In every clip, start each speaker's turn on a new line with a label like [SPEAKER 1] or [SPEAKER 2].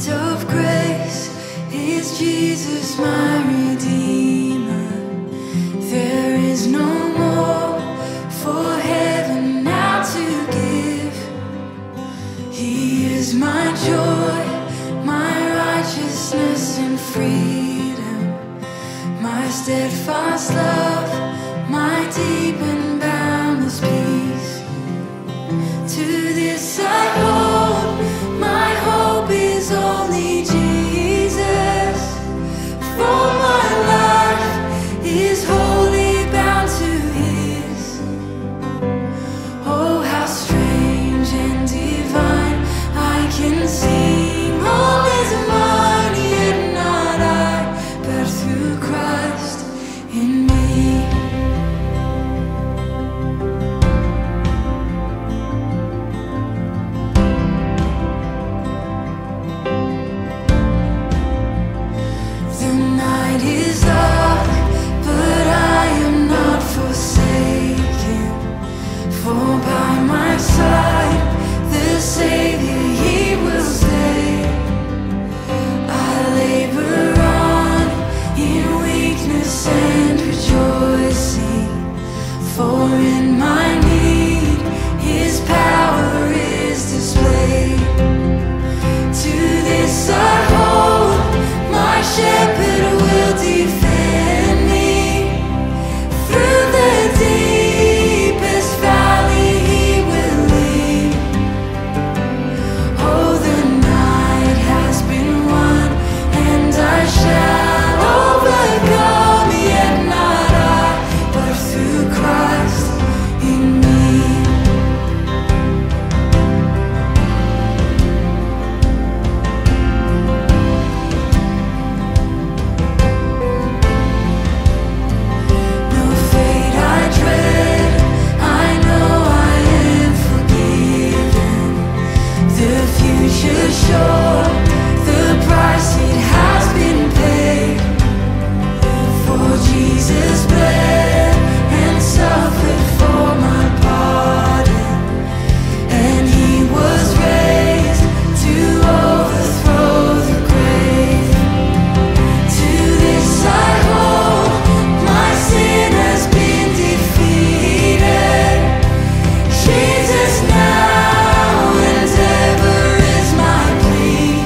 [SPEAKER 1] of grace is Jesus my Redeemer. There is no more for heaven now to give. He is my joy, my righteousness and freedom, my steadfast love, my deep and boundless peace. To this I hold, my hope is only Jesus. For my life is wholly bound to His. Oh, how strange and divine, I can sing all is mine, yet not I, but through Christ in me. The night is dark, but I am not forsaken. For by my side, the Savior, He will stay. I labor on in weakness and rejoicing, for in my need His power is displayed. To this I hold, my shepherd will defend me. Through the deepest valley He will lead. Oh, the night has been won, and I shall overcome, yet not I, but through Christ in me. No fate I dread, I know I am forgiven. The future sure, the price it has been paid. For Jesus bled and suffered for my pardon, and He was raised to overthrow the grave. To this I hold, my sin has been defeated. Jesus now and ever is my plea.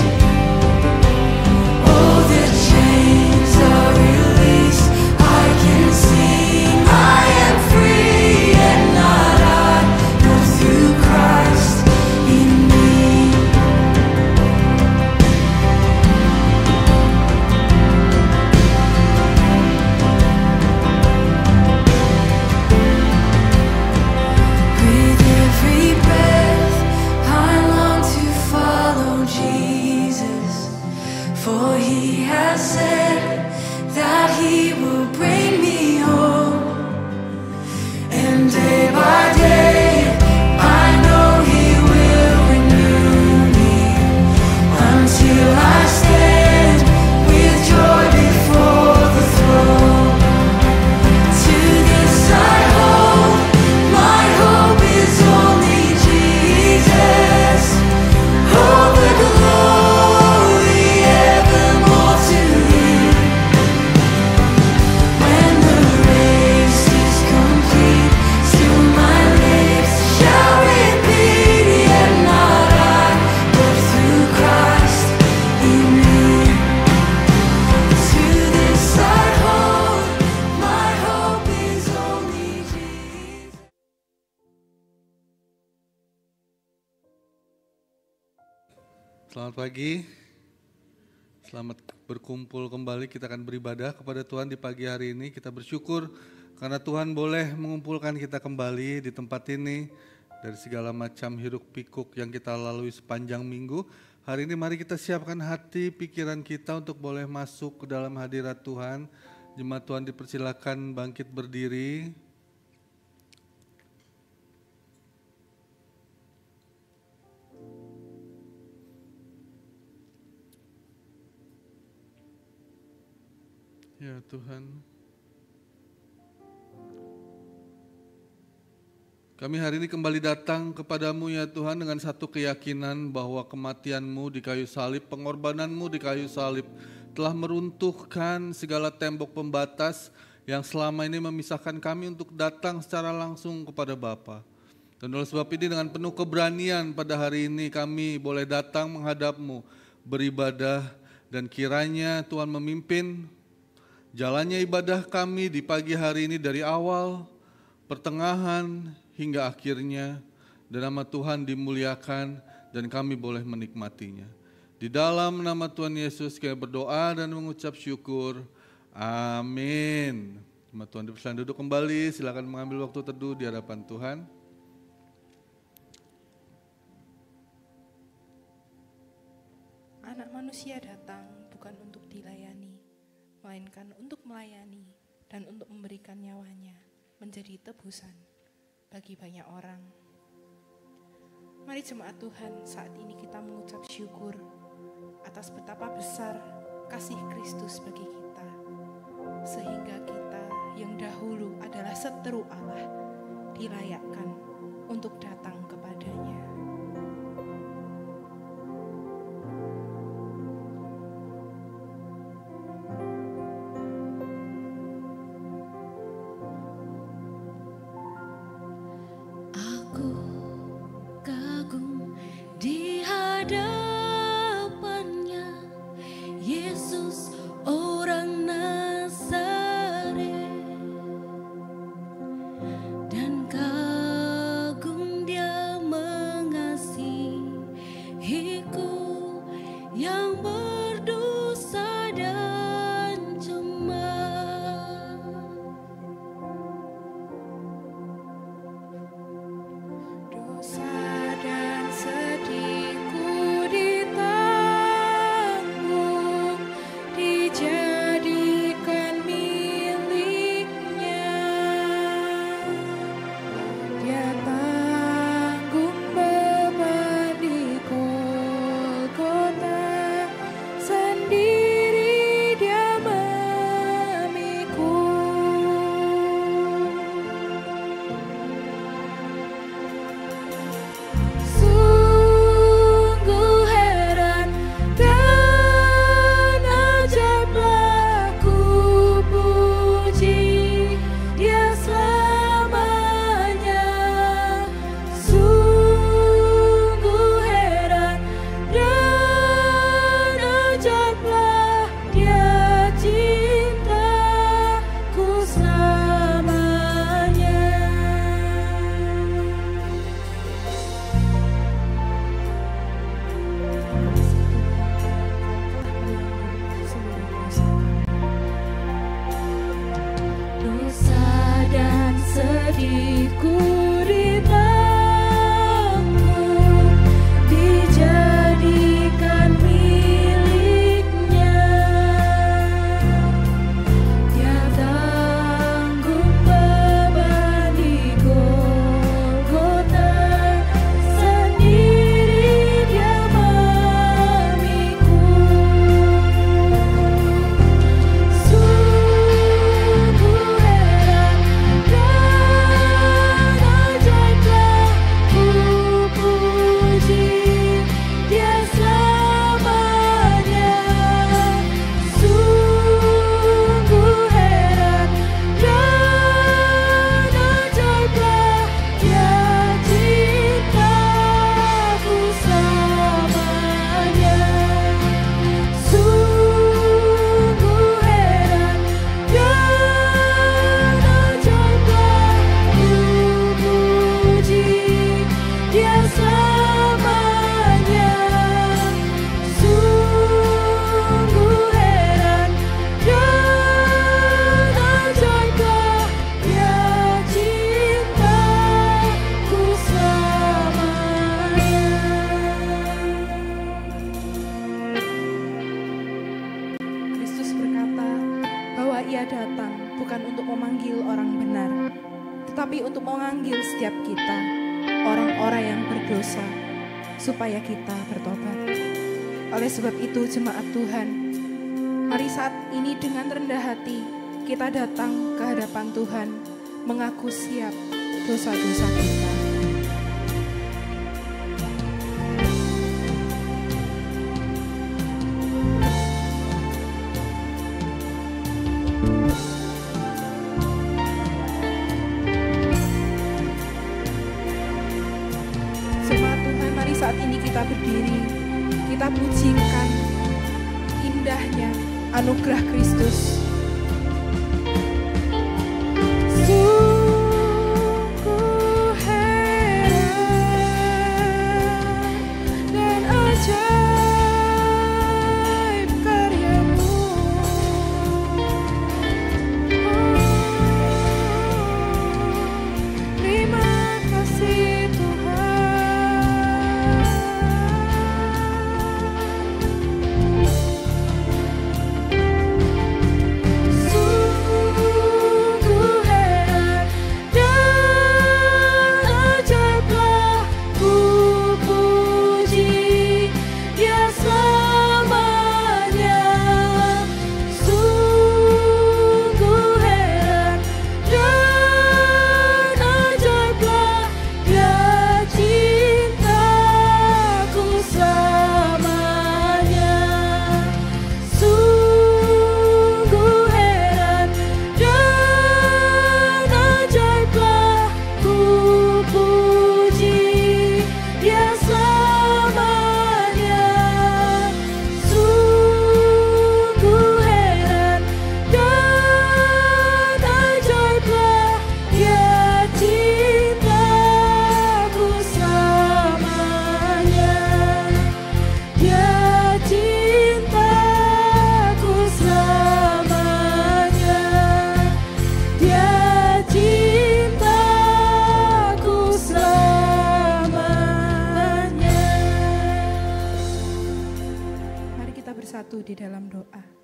[SPEAKER 1] Oh, the chains are released, I can sing, I am free, and not I, but through Christ in me. With every breath, I long to follow Jesus, for He has said that He will bring me home. And day by day, I know He will renew me, until I stand with joy before the throne. To this I hold, my hope is only Jesus. All the glory evermore to Him. When the race is complete, still my lips shall repeat, yet not I, but through Christ in me. To this I hold, my hope is only Jesus.
[SPEAKER 2] Selamat pagi, selamat berkumpul kembali. Kita akan beribadah kepada Tuhan di pagi hari ini. Kita bersyukur karena Tuhan boleh mengumpulkan kita kembali di tempat ini dari segala macam hiruk pikuk yang kita lalui sepanjang minggu. Hari ini mari kita siapkan hati, pikiran kita untuk boleh masuk ke dalam hadirat Tuhan. Jemaat Tuhan dipersilakan bangkit berdiri. Ya Tuhan, Kami hari ini kembali datang kepadamu ya Tuhan dengan satu keyakinan bahwa kematian-Mu di kayu salib, pengorbanan-Mu di kayu salib telah meruntuhkan segala tembok pembatas yang selama ini memisahkan kami untuk datang secara langsung kepada Bapa. Dan oleh sebab ini dengan penuh keberanian pada hari ini kami boleh datang menghadap-Mu, beribadah, dan kiranya Tuhan memimpin jalannya ibadah kami di pagi hari ini dari awal, pertengahan, hingga akhirnya, dan nama Tuhan dimuliakan dan kami boleh menikmatinya. Di dalam nama Tuhan Yesus kami berdoa dan mengucap syukur. Amin. Jemaat Tuhan dipersilakan duduk kembali, silakan mengambil waktu teduh di hadapan Tuhan.
[SPEAKER 3] Anak manusia datang bukan untuk dilayani, melainkan untuk melayani dan untuk memberikan nyawanya menjadi tebusan bagi banyak orang. Mari jemaat Tuhan, saat ini kita mengucap syukur atas betapa besar kasih Kristus bagi kita, sehingga kita yang dahulu adalah seteru Allah dilayakkan untuk datang kepadanya. Supaya kita bertobat. Oleh sebab itu jemaat Tuhan, mari saat ini dengan rendah hati kita datang ke hadapan Tuhan, mengaku siap dosa-dosa kita. anugerah Kristus. Sungguh heran dan ajaib karya-Mu. Terima kasih Tuhan. Sungguh heran dan ajaiblah ku puji Dia selamanya. Sungguh heran dan ajaiblah Dia cintaku selamanya. Sungguh heran dan ajaiblah ku puji Dia selamanya. Sungguh heran dan ajaiblah Dia cintaku selamanya. Dia cintaku selamanya. Dia cintaku selamanya. Mari kita bersatu di dalam doa.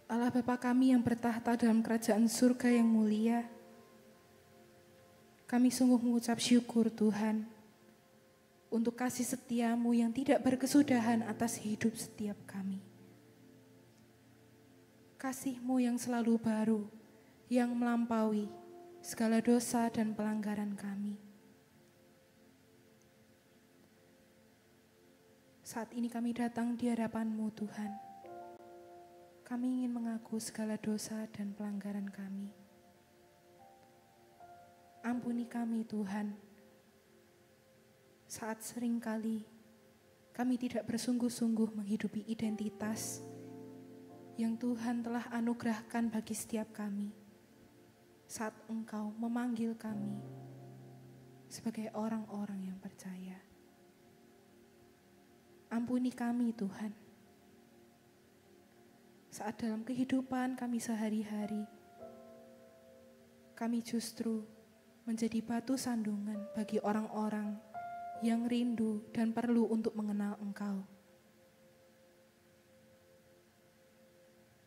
[SPEAKER 3] Allah Bapa kami yang bertahta dalam kerajaan surga yang mulia, kami sungguh mengucap syukur Tuhan untuk kasih setia-Mu yang tidak berkesudahan atas hidup setiap kami. Kasih-Mu yang selalu baru, yang melampaui segala dosa dan pelanggaran kami. Saat ini kami datang di hadapan-Mu Tuhan. Kami ingin mengaku segala dosa dan pelanggaran kami. Ampuni kami Tuhan, saat seringkali kami tidak bersungguh-sungguh menghidupi identitas yang Tuhan telah anugerahkan bagi setiap kami. Saat Engkau memanggil kami sebagai orang-orang yang percaya. Ampuni kami Tuhan, saat dalam kehidupan kami sehari-hari, kami justru menjadi batu sandungan bagi orang-orang yang rindu dan perlu untuk mengenal Engkau.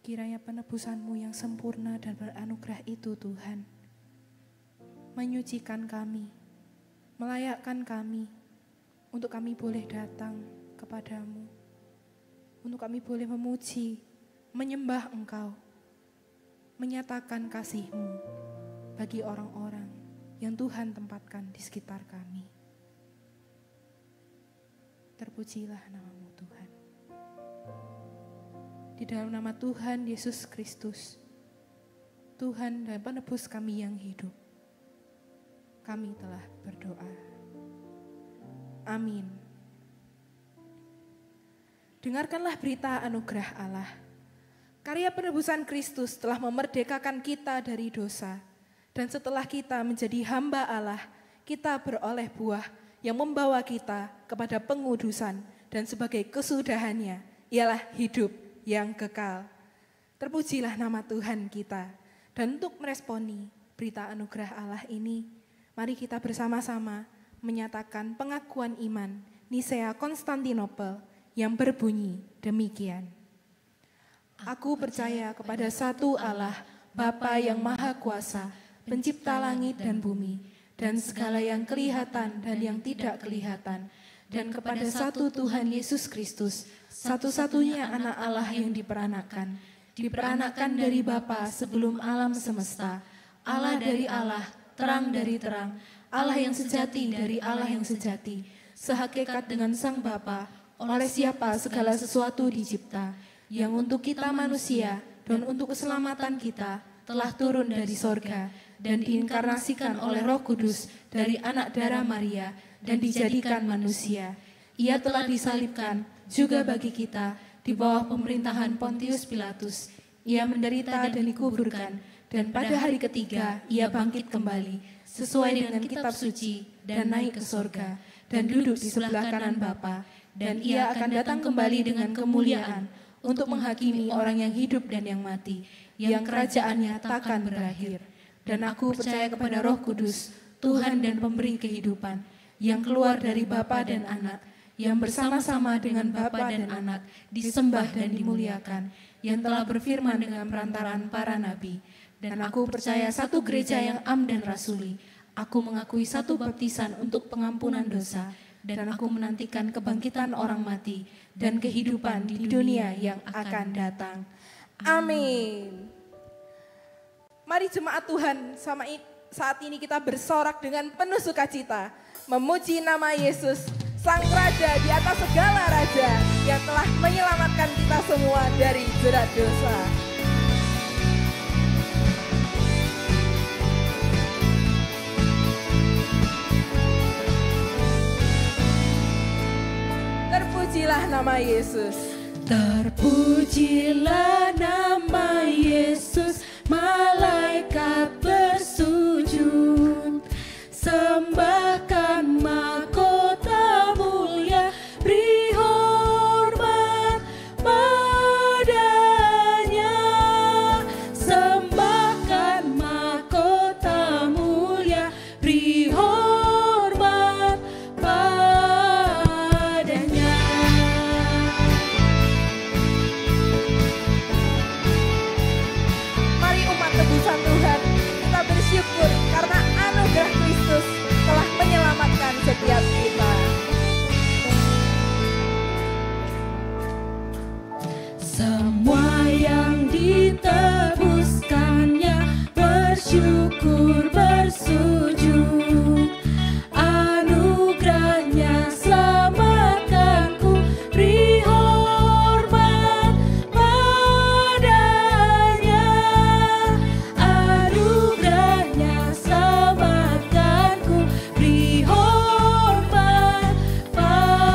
[SPEAKER 3] Kiranya penebusan-Mu yang sempurna dan beranugerah itu Tuhan, menyucikan kami, melayakkan kami, untuk kami boleh datang kepadamu, untuk kami boleh memuji, menyembah Engkau, menyatakan kasih-Mu bagi orang-orang yang Tuhan tempatkan di sekitar kami. Terpujilah nama-Mu Tuhan. Di dalam nama Tuhan Yesus Kristus, Tuhan dan penebus kami yang hidup, kami telah berdoa. Amin. Dengarkanlah berita anugerah Allah. Karya penebusan Kristus telah memerdekakan kita dari dosa. Dan setelah kita menjadi hamba Allah, kita beroleh buah yang membawa kita kepada pengudusan. Dan sebagai kesudahannya, ialah hidup yang kekal. Terpujilah nama Tuhan kita. Dan untuk meresponi berita anugerah Allah ini, mari kita bersama-sama menyatakan pengakuan iman Nisea Konstantinopel yang berbunyi demikian. Aku percaya kepada satu Allah, Bapa yang Maha Kuasa, pencipta langit dan bumi, dan segala yang kelihatan dan yang tidak kelihatan, dan kepada satu Tuhan Yesus Kristus, satu-satunya anak Allah yang diperanakan dari Bapa sebelum alam semesta, Allah dari Allah, terang dari terang, Allah yang sejati dari Allah yang sejati, sehakikat dengan Sang Bapa, oleh siapa segala sesuatu dicipta, yang untuk kita manusia dan untuk keselamatan kita telah turun dari sorga, dan diinkarnasikan oleh Roh Kudus dari anak darah Maria dan dijadikan manusia. Ia telah disalibkan juga bagi kita di bawah pemerintahan Pontius Pilatus. Ia menderita dan dikuburkan, dan pada hari ketiga ia bangkit kembali sesuai dengan kitab suci dan naik ke sorga dan duduk di sebelah kanan Bapa. Dan ia akan datang kembali dengan kemuliaan untuk menghakimi orang yang hidup dan yang mati, yang kerajaannya takkan berakhir. Dan aku percaya kepada Roh Kudus, Tuhan dan pemberi kehidupan, yang keluar dari Bapa dan Anak, yang bersama-sama dengan Bapa dan Anak disembah dan dimuliakan, yang telah berfirman dengan perantaraan para nabi. Dan aku percaya satu gereja yang am dan rasuli. Aku mengakui satu baptisan untuk pengampunan dosa, dan aku menantikan kebangkitan orang mati dan kehidupan di dunia yang akan datang. Amin. Mari jemaat Tuhan, saat ini kita bersorak dengan penuh sukacita, memuji nama Yesus, Sang Raja di atas segala raja, yang telah menyelamatkan kita semua dari jerat dosa. Terpujilah nama Yesus. Terpujilah nama Yesus, malaikat bersujud, sembahkan mahkota mulia, beri hormat padanya, sembahkan mahkota mulia, beri hormat padanya. Mari umat tebusan Tuhan, kita bersyukur karena anugerah Kristus telah menyelamatkan setiap kita. Semua yang ditebuskannya bersyukur bersujud, anugerahnya selamatkanku, beri hormat padanya, anugerahnya selamatkanku, beri hormat padanya.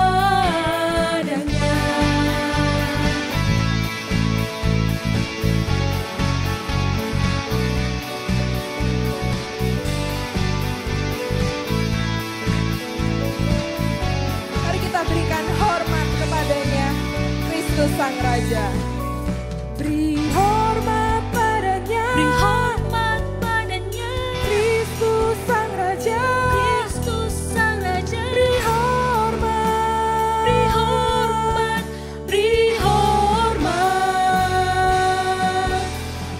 [SPEAKER 3] Mari kita berikan hormat kepadanya, Kristus Sang Raja. Beri hormat padanya, beri hormat padanya, Kristus Sang Raja, Kristus Sang Raja. Beri hormat, beri hormat, beri hormat,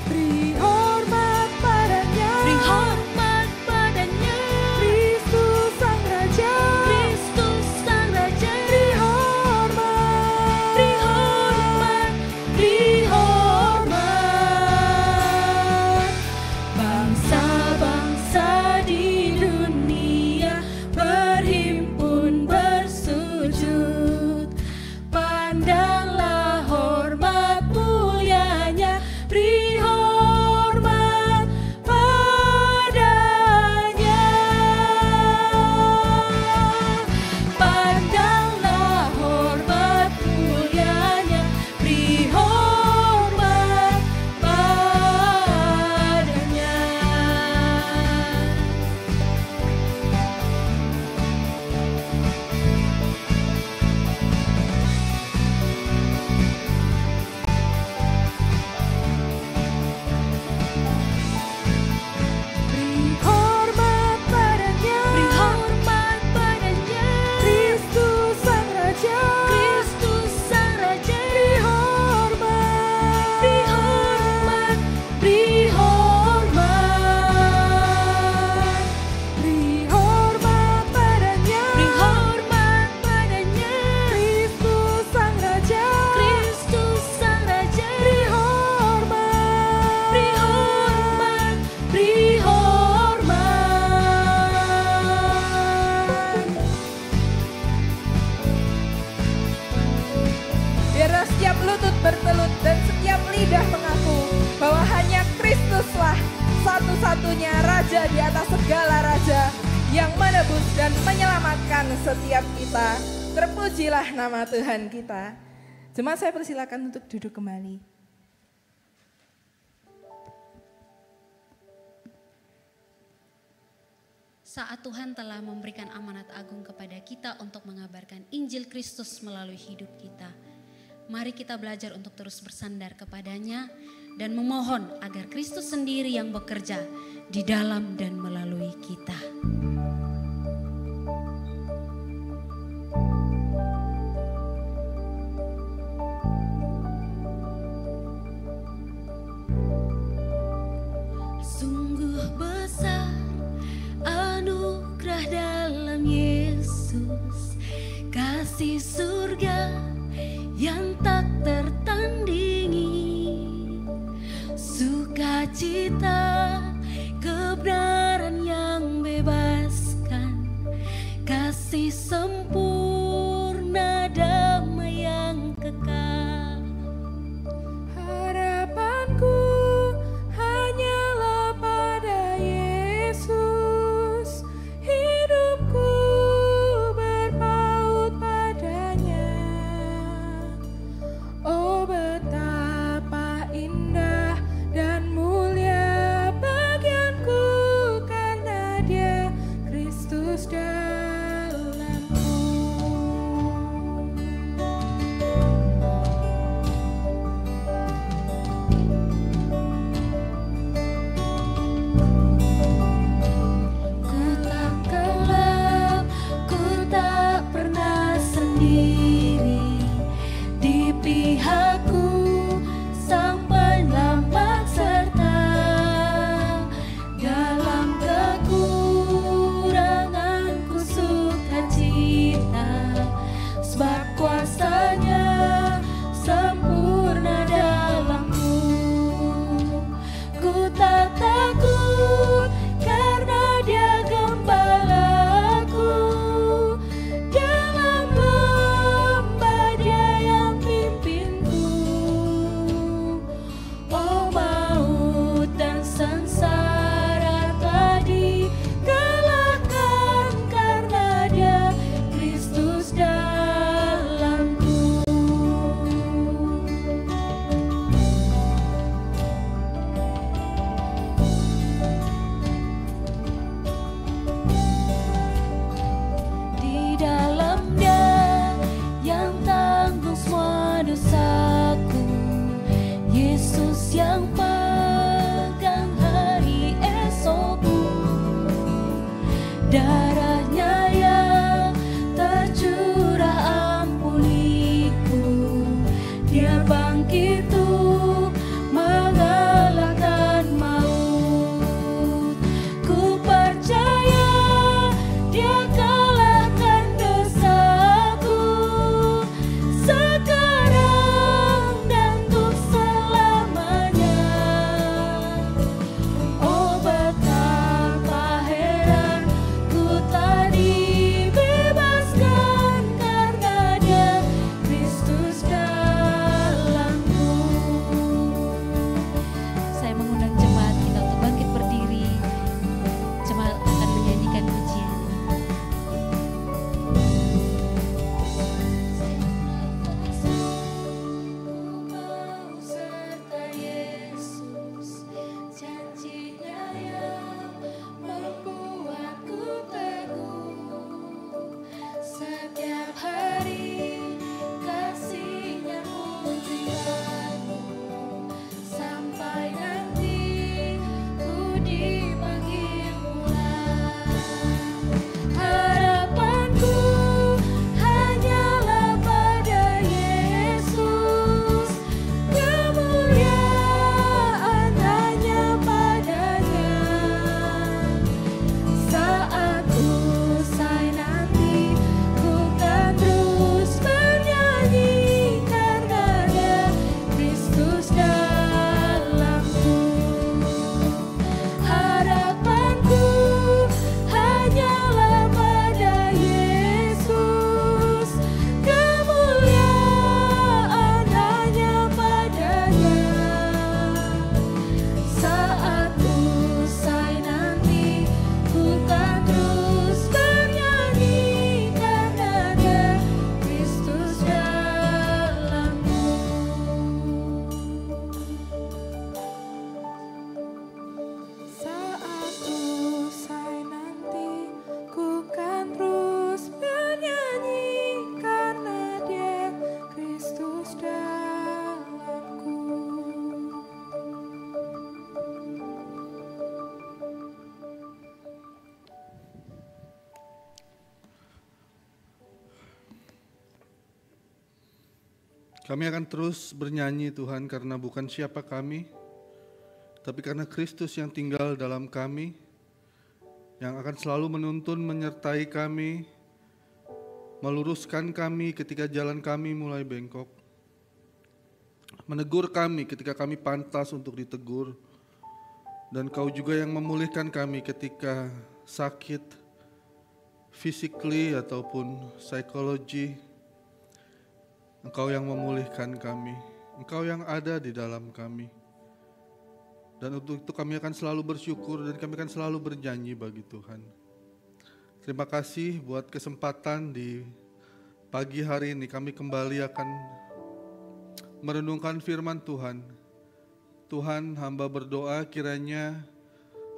[SPEAKER 3] beri hormat padanya, beri hormat padanya, Kristus Sang Raja, Kristus Sang Raja. Beri hormat, beri hormat, beri hormat. Bangsa-bangsa di dunia berhimpun bersujud, pandanglah hormat mulianya, beri hormat padanya. Pandanglah hormat mulianya, beri hormat padanya. Beri hormat padanya, beri hormat padanya, Kristus Sang Raja, Kristus Sang Raja. Beri hormat, beri hormat, beri hormat, beri hormat padanya, beri hormat padanya, Kristus Sang Raja, Kristus Sang Raja. Beri hormat, beri hormat, beri hormat. Biarlah setiap lutut bertelut dan setiap lidah mengaku bahwa hanya Kristuslah
[SPEAKER 4] satu-satunya Raja di atas segala raja, yang menebus dan menyelamatkan setiap kita. Terpujilah nama Tuhan kita. Jemaat, saya persilakan untuk duduk kembali.
[SPEAKER 5] Saat Tuhan telah memberikan amanat agung kepada kita untuk mengabarkan Injil Kristus melalui hidup kita, mari kita belajar untuk terus bersandar kepadanya dan memohon agar Kristus sendiri yang bekerja di dalam dan melalui kita. Sungguh besar anugerah dalam Yesus, kasih surga yang tak tertandingi, sukacita, kebenaran yang bebaskan, kasih sempurna, damai yang kekal.
[SPEAKER 4] Harapanku hanyalah pada Yesus, hidupku berpaut padanya. Oh, betapa indah dan mulia bagianku karena Dia Kristus dalamku.
[SPEAKER 5] Ku tak gelap, ku tak pernah sendiri, di pihakku Sang Penyelamat serta dalam kekuranganku sukacita, sebab kuasanya sempurna dalamku. Ku tak takut karena Dia gembalaku, dalam
[SPEAKER 2] Kami akan terus bernyanyi Tuhan, karena bukan siapa kami, tapi karena Kristus yang tinggal dalam kami, yang akan selalu menuntun, menyertai kami, meluruskan kami ketika jalan kami mulai bengkok, menegur kami ketika kami pantas untuk ditegur, dan Kau juga yang memulihkan kami ketika sakit, physically ataupun psychology. Engkau yang memulihkan kami, Engkau yang ada di dalam kami. Dan untuk itu kami akan selalu bersyukur dan kami akan selalu berjanji bagi Tuhan. Terima kasih buat kesempatan di pagi hari ini kami kembali akan merenungkan firman Tuhan. Tuhan, hamba berdoa kiranya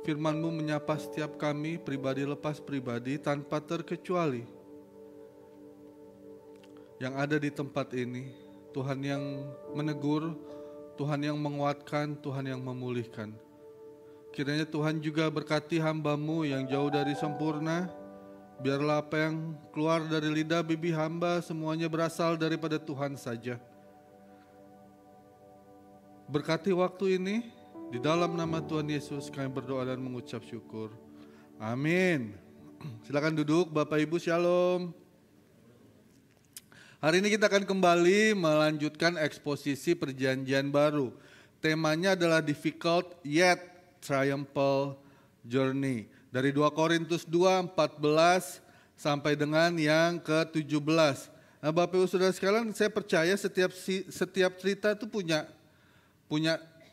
[SPEAKER 2] firman-Mu menyapa setiap kami pribadi lepas pribadi tanpa terkecuali. Yang ada di tempat ini, Tuhan yang menegur, Tuhan yang menguatkan, Tuhan yang memulihkan. Kiranya Tuhan juga berkati hamba-Mu yang jauh dari sempurna. Biarlah apa yang keluar dari lidah bibi hamba semuanya berasal daripada Tuhan saja. Berkati waktu ini, di dalam nama Tuhan Yesus kami berdoa dan mengucap syukur. Amin. Silakan duduk Bapak Ibu, shalom. Hari ini kita akan kembali melanjutkan eksposisi Perjanjian Baru. Temanya adalah Difficult Yet Triumphal Journey. Dari 2 Korintus 2:14 sampai dengan yang ke-17. Nah, Bapak Ibu Saudara sekalian, saya percaya setiap cerita itu punya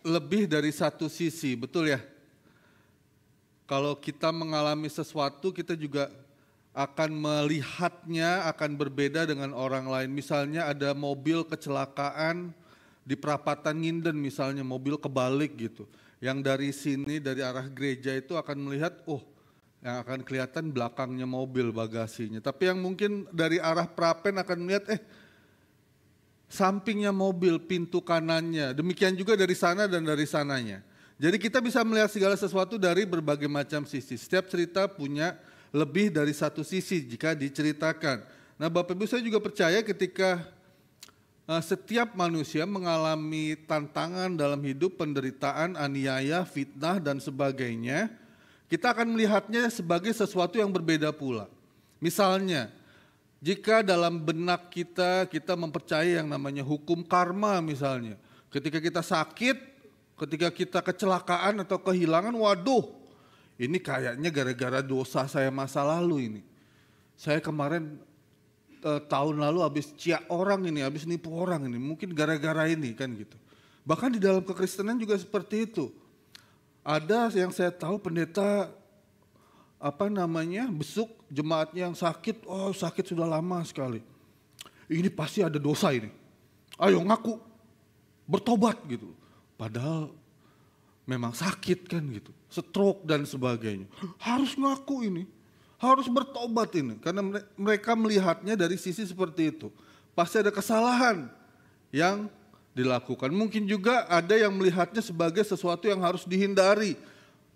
[SPEAKER 2] lebih dari satu sisi, betul ya? Kalau kita mengalami sesuatu, kita juga akan melihatnya akan berbeda dengan orang lain. Misalnya ada mobil kecelakaan di perapatan Nginden misalnya, mobil kebalik gitu. Yang dari sini, dari arah gereja itu akan melihat, yang akan kelihatan belakangnya mobil, bagasinya. Tapi yang mungkin dari arah Prapen akan melihat, sampingnya mobil, pintu kanannya. Demikian juga dari sana dan dari sananya. Jadi kita bisa melihat segala sesuatu dari berbagai macam sisi. Setiap cerita punya lebih dari satu sisi jika diceritakan. Nah, Bapak Ibu, saya juga percaya ketika setiap manusia mengalami tantangan dalam hidup, penderitaan, aniaya, fitnah, dan sebagainya, kita akan melihatnya sebagai sesuatu yang berbeda pula. Misalnya, jika dalam benak kita mempercayai yang namanya hukum karma misalnya. Ketika kita sakit, ketika kita kecelakaan atau kehilangan, waduh, ini kayaknya gara-gara dosa saya masa lalu ini. Saya kemarin tahun lalu habis ciak orang ini, habis nipu orang ini. Mungkin gara-gara ini kan gitu. Bahkan di dalam kekristenan juga seperti itu. Ada yang saya tahu pendeta besuk jemaatnya yang sakit. Oh, sakit sudah lama sekali. Ini pasti ada dosa ini. Ayo ngaku, bertobat gitu. Padahal memang sakit kan gitu, stroke dan sebagainya. Harus ngaku ini, harus bertobat ini. Karena mereka melihatnya dari sisi seperti itu. Pasti ada kesalahan yang dilakukan. Mungkin juga ada yang melihatnya sebagai sesuatu yang harus dihindari.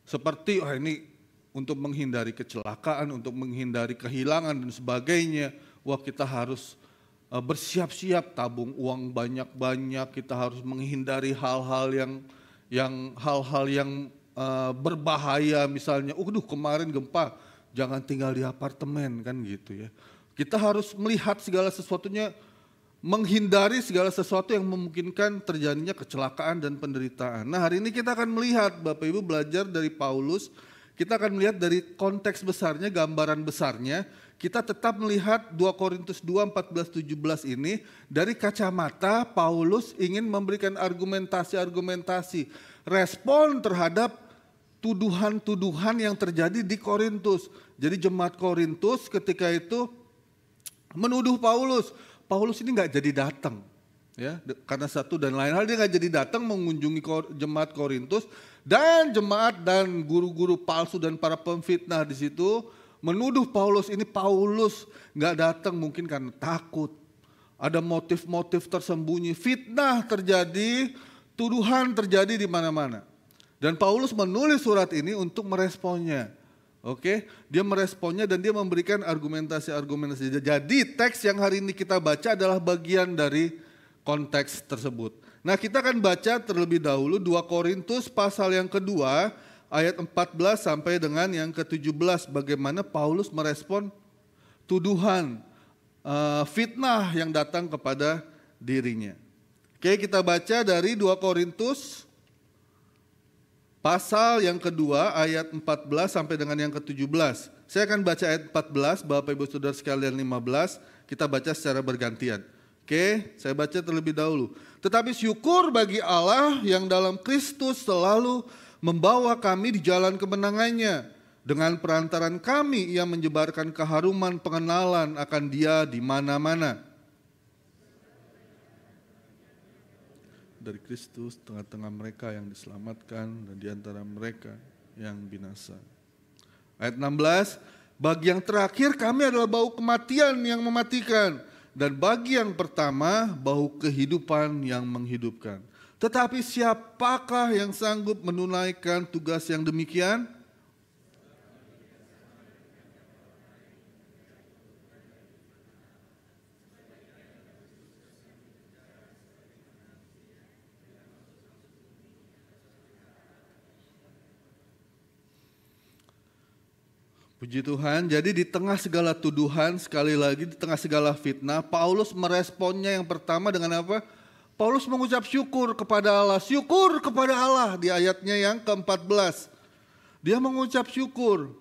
[SPEAKER 2] Seperti ini untuk menghindari kecelakaan, untuk menghindari kehilangan dan sebagainya. Wah, kita harus bersiap-siap tabung uang banyak-banyak. Kita harus menghindari hal-hal yang berbahaya misalnya. Kemarin gempa, jangan tinggal di apartemen kan gitu ya. Kita harus melihat segala sesuatunya, menghindari segala sesuatu yang memungkinkan terjadinya kecelakaan dan penderitaan. Nah, hari ini kita akan melihat, Bapak Ibu belajar dari Paulus, kita akan melihat dari konteks besarnya, gambaran besarnya. Kita tetap melihat 2 Korintus 2:14-17 ini dari kacamata Paulus ingin memberikan argumentasi-argumentasi, respon terhadap tuduhan-tuduhan yang terjadi di Korintus. Jadi jemaat Korintus ketika itu menuduh Paulus. Paulus ini nggak jadi datang, ya, karena satu dan lain hal dia nggak jadi datang mengunjungi jemaat Korintus, dan jemaat dan guru-guru palsu dan para pemfitnah di situ menuduh Paulus nggak datang mungkin karena takut. Ada motif-motif tersembunyi, fitnah terjadi, tuduhan terjadi di mana-mana. Dan Paulus menulis surat ini untuk meresponnya. Oke, dia meresponnya dan dia memberikan argumentasi-argumentasi. Jadi teks yang hari ini kita baca adalah bagian dari konteks tersebut. Nah, kita akan baca terlebih dahulu 2 Korintus pasal yang kedua ayat 14 sampai dengan yang ke-17, bagaimana Paulus merespon tuduhan fitnah yang datang kepada dirinya. Oke, kita baca dari 2 Korintus pasal yang kedua ayat 14 sampai dengan yang ke-17. Saya akan baca ayat 14, Bapak Ibu Saudara sekalian 15, kita baca secara bergantian. Oke, saya baca terlebih dahulu. Tetapi syukur bagi Allah yang dalam Kristus selalu membawa kami di jalan kemenangannya. Dengan perantaran kami ia menyebarkan keharuman pengenalan akan Dia di mana-mana. Dari Kristus tengah-tengah mereka yang diselamatkan dan di antara mereka yang binasa. Ayat 16, bagi yang terakhir kami adalah bau kematian yang mematikan, dan bagi yang pertama bau kehidupan yang menghidupkan. Tetapi siapakah yang sanggup menunaikan tugas yang demikian? Puji Tuhan, jadi di tengah segala tuduhan, sekali lagi di tengah segala fitnah, Paulus meresponnya yang pertama dengan apa? Paulus mengucap syukur kepada Allah, syukur kepada Allah di ayatnya yang ke-14. Dia mengucap syukur.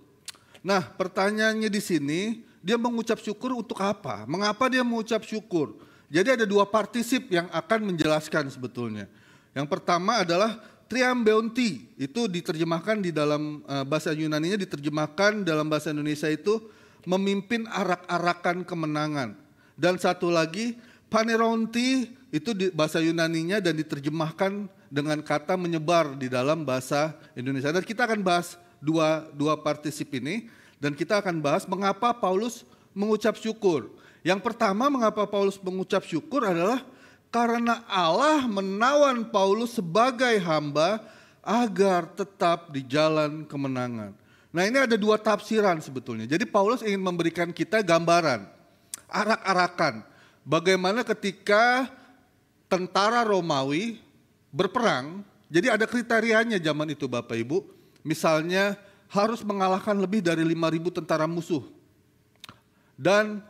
[SPEAKER 2] Nah, pertanyaannya di sini, dia mengucap syukur untuk apa? Mengapa dia mengucap syukur? Jadi ada 2 partisip yang akan menjelaskan sebetulnya. Yang pertama adalah triambeonti, itu diterjemahkan di dalam bahasa Yunaninya, diterjemahkan dalam bahasa Indonesia itu memimpin arak-arakan kemenangan. Dan satu lagi paneronti, itu di bahasa Yunaninya dan diterjemahkan dengan kata menyebar di dalam bahasa Indonesia. Dan kita akan bahas dua partisip ini, dan kita akan bahas mengapa Paulus mengucap syukur. Yang pertama, mengapa Paulus mengucap syukur adalah karena Allah menawan Paulus sebagai hamba agar tetap di jalan kemenangan. Nah, ini ada 2 tafsiran sebetulnya. Jadi Paulus ingin memberikan kita gambaran, arak-arakan. Bagaimana ketika tentara Romawi berperang, jadi ada kriterianya zaman itu Bapak Ibu. Misalnya harus mengalahkan lebih dari 5.000 tentara musuh. Dan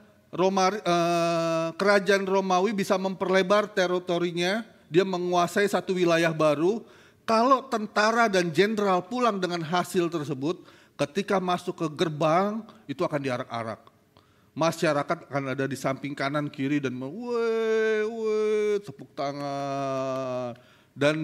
[SPEAKER 2] kerajaan Romawi bisa memperlebar teritorinya, dia menguasai satu wilayah baru. Kalau tentara dan jenderal pulang dengan hasil tersebut, ketika masuk ke gerbang itu akan diarak-arak. Masyarakat akan ada di samping kanan kiri dan tepuk tangan. Dan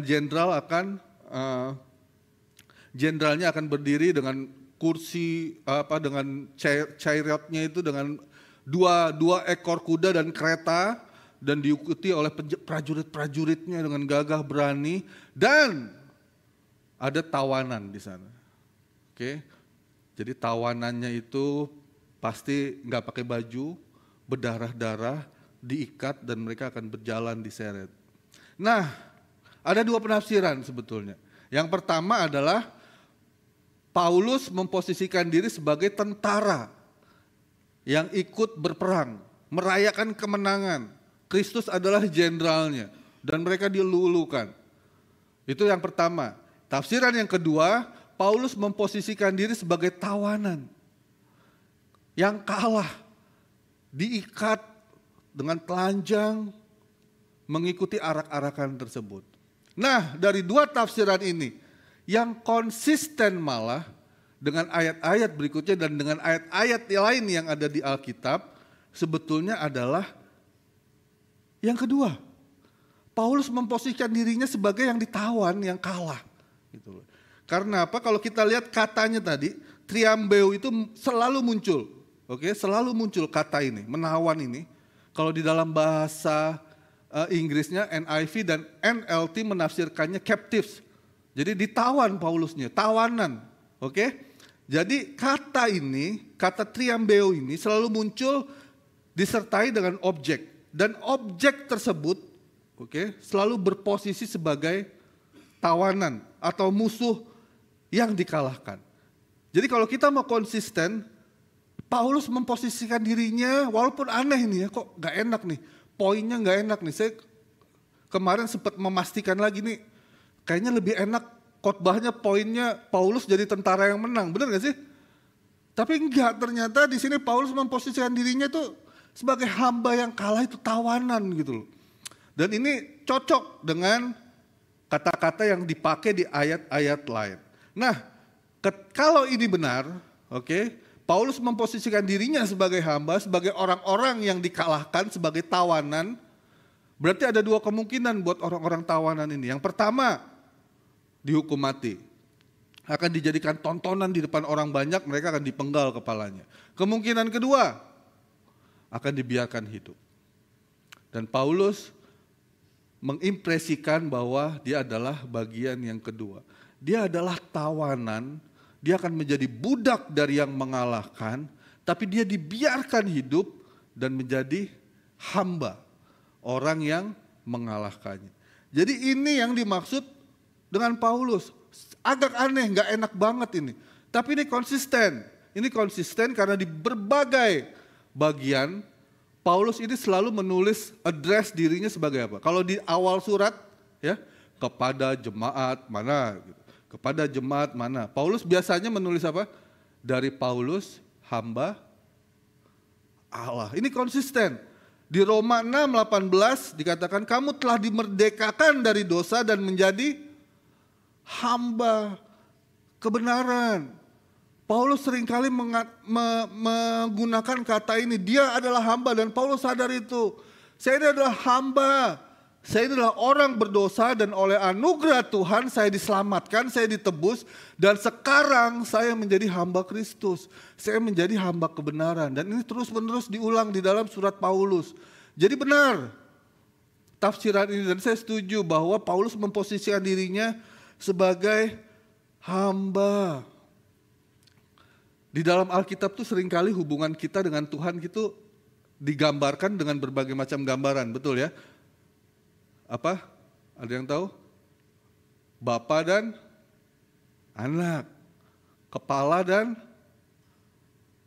[SPEAKER 2] jenderalnya akan berdiri dengan kursi dengan chariotnya itu dengan dua ekor kuda dan kereta, dan diikuti oleh prajurit-prajuritnya dengan gagah berani, dan ada tawanan di sana. Oke, jadi tawanannya itu pasti nggak pakai baju, berdarah-darah, diikat dan mereka akan berjalan diseret. Nah, ada 2 penafsiran sebetulnya. Yang pertama adalah Paulus memposisikan diri sebagai tentara yang ikut berperang, merayakan kemenangan. Kristus adalah jenderalnya dan mereka dilulukan. Itu yang pertama. Tafsiran yang kedua, Paulus memposisikan diri sebagai tawanan yang kalah, diikat dengan telanjang, mengikuti arak-arakan tersebut. Nah, dari 2 tafsiran ini, yang konsisten malah dengan ayat-ayat berikutnya dan dengan ayat-ayat lain yang ada di Alkitab, sebetulnya adalah yang kedua. Paulus memposisikan dirinya sebagai yang ditawan, yang kalah. Gitu. Karena apa? Kalau kita lihat katanya tadi, triambeu itu selalu muncul. Oke, selalu muncul kata ini, menawan ini. Kalau di dalam bahasa Inggrisnya NIV dan NLT menafsirkannya captives. Jadi ditawan Paulusnya, tawanan. Oke? Jadi kata ini, kata triambeu ini selalu muncul disertai dengan objek. Dan objek tersebut selalu berposisi sebagai tawanan atau musuh yang dikalahkan. Jadi kalau kita mau konsisten, Paulus memposisikan dirinya, walaupun aneh nih ya, kok gak enak nih, poinnya gak enak nih. Saya kemarin sempat memastikan lagi nih, kayaknya lebih enak khotbahnya poinnya Paulus jadi tentara yang menang, benar gak sih? Tapi enggak, ternyata di sini Paulus memposisikan dirinya tuh sebagai hamba yang kalah, itu tawanan gitu loh. Dan ini cocok dengan kata-kata yang dipakai di ayat-ayat lain. Nah, kalau ini benar, oke, Paulus memposisikan dirinya sebagai hamba, sebagai orang-orang yang dikalahkan, sebagai tawanan. Berarti ada dua kemungkinan buat orang-orang tawanan ini. Yang pertama, dihukum mati. Akan dijadikan tontonan di depan orang banyak, mereka akan dipenggal kepalanya. Kemungkinan kedua, akan dibiarkan hidup. Dan Paulus mengimpresikan bahwa dia adalah bagian yang kedua. Dia adalah tawanan, dia akan menjadi budak dari yang mengalahkan, tapi dia dibiarkan hidup dan menjadi hamba orang yang mengalahkannya. Jadi ini yang dimaksud dengan Paulus. Agak aneh, gak enak banget ini. Tapi ini konsisten. Ini konsisten karena di berbagai bagian Paulus ini selalu menulis address dirinya sebagai apa? Kalau di awal surat ya, kepada jemaat mana gitu. Kepada jemaat mana? Paulus biasanya menulis apa? Dari Paulus, hamba Allah. Ini konsisten. Di Roma 6:18 dikatakan kamu telah dimerdekakan dari dosa dan menjadi hamba kebenaran. Paulus seringkali menggunakan kata ini, dia adalah hamba, dan Paulus sadar itu. Saya ini adalah hamba, saya ini adalah orang berdosa dan oleh anugerah Tuhan saya diselamatkan, saya ditebus, dan sekarang saya menjadi hamba Kristus. Saya menjadi hamba kebenaran, dan ini terus-menerus diulang di dalam surat Paulus. Jadi benar tafsiran ini, dan saya setuju bahwa Paulus memposisikan dirinya sebagai hamba. Di dalam Alkitab tuh seringkali hubungan kita dengan Tuhan itu digambarkan dengan berbagai macam gambaran, betul ya? Apa? Ada yang tahu? Bapa dan anak, kepala dan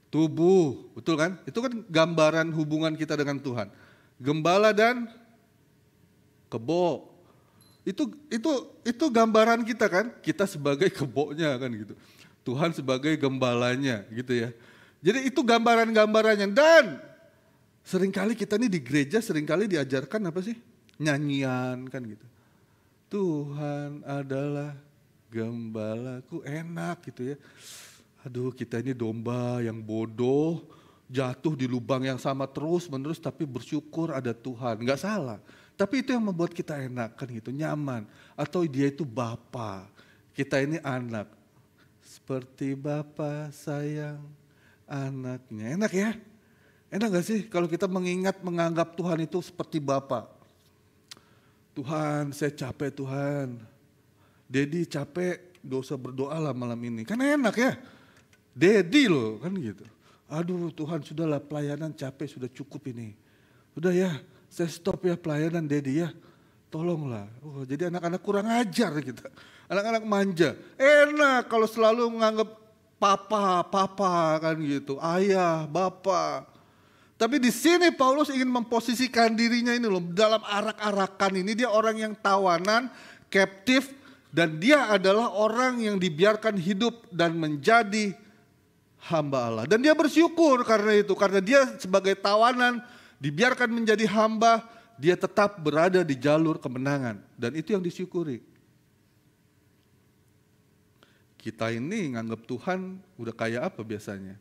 [SPEAKER 2] tubuh, betul kan? Itu kan gambaran hubungan kita dengan Tuhan. Gembala dan kebo. Itu gambaran kita kan? Kita sebagai kebonya kan gitu. Tuhan sebagai gembalanya gitu ya. Jadi itu gambaran-gambarannya, dan seringkali kita nih di gereja seringkali diajarkan apa sih? Nyanyian kan gitu. Tuhan adalah gembalaku, enak gitu ya. Aduh, kita ini domba yang bodoh, jatuh di lubang yang sama terus-menerus, tapi bersyukur ada Tuhan. Enggak salah. Tapi itu yang membuat kita enak kan gitu, nyaman. Atau dia itu Bapa, kita ini anak. Seperti Bapa sayang anaknya. Enak ya? Enak gak sih kalau kita menganggap Tuhan itu seperti Bapa? Tuhan, saya capek Tuhan. Dedi capek, gak usah berdoa lah malam ini. Kan enak ya? Dedi loh kan gitu. Aduh Tuhan, sudahlah pelayanan capek, sudah cukup ini. Udah ya, saya stop ya pelayanan Dedi ya. Tolonglah. Oh, jadi anak-anak kurang ajar kita. Anak-anak manja. Enak kalau selalu menganggap papa kan gitu. Ayah, bapak. Tapi di sini Paulus ingin memposisikan dirinya ini loh. Dalam arak-arakan ini dia orang yang tawanan, captive. Dan dia adalah orang yang dibiarkan hidup dan menjadi hamba Allah. Dan dia bersyukur karena itu. Karena dia sebagai tawanan dibiarkan menjadi hamba. Dia tetap berada di jalur kemenangan. Dan itu yang disyukuri. Kita ini nganggap Tuhan udah kayak apa biasanya.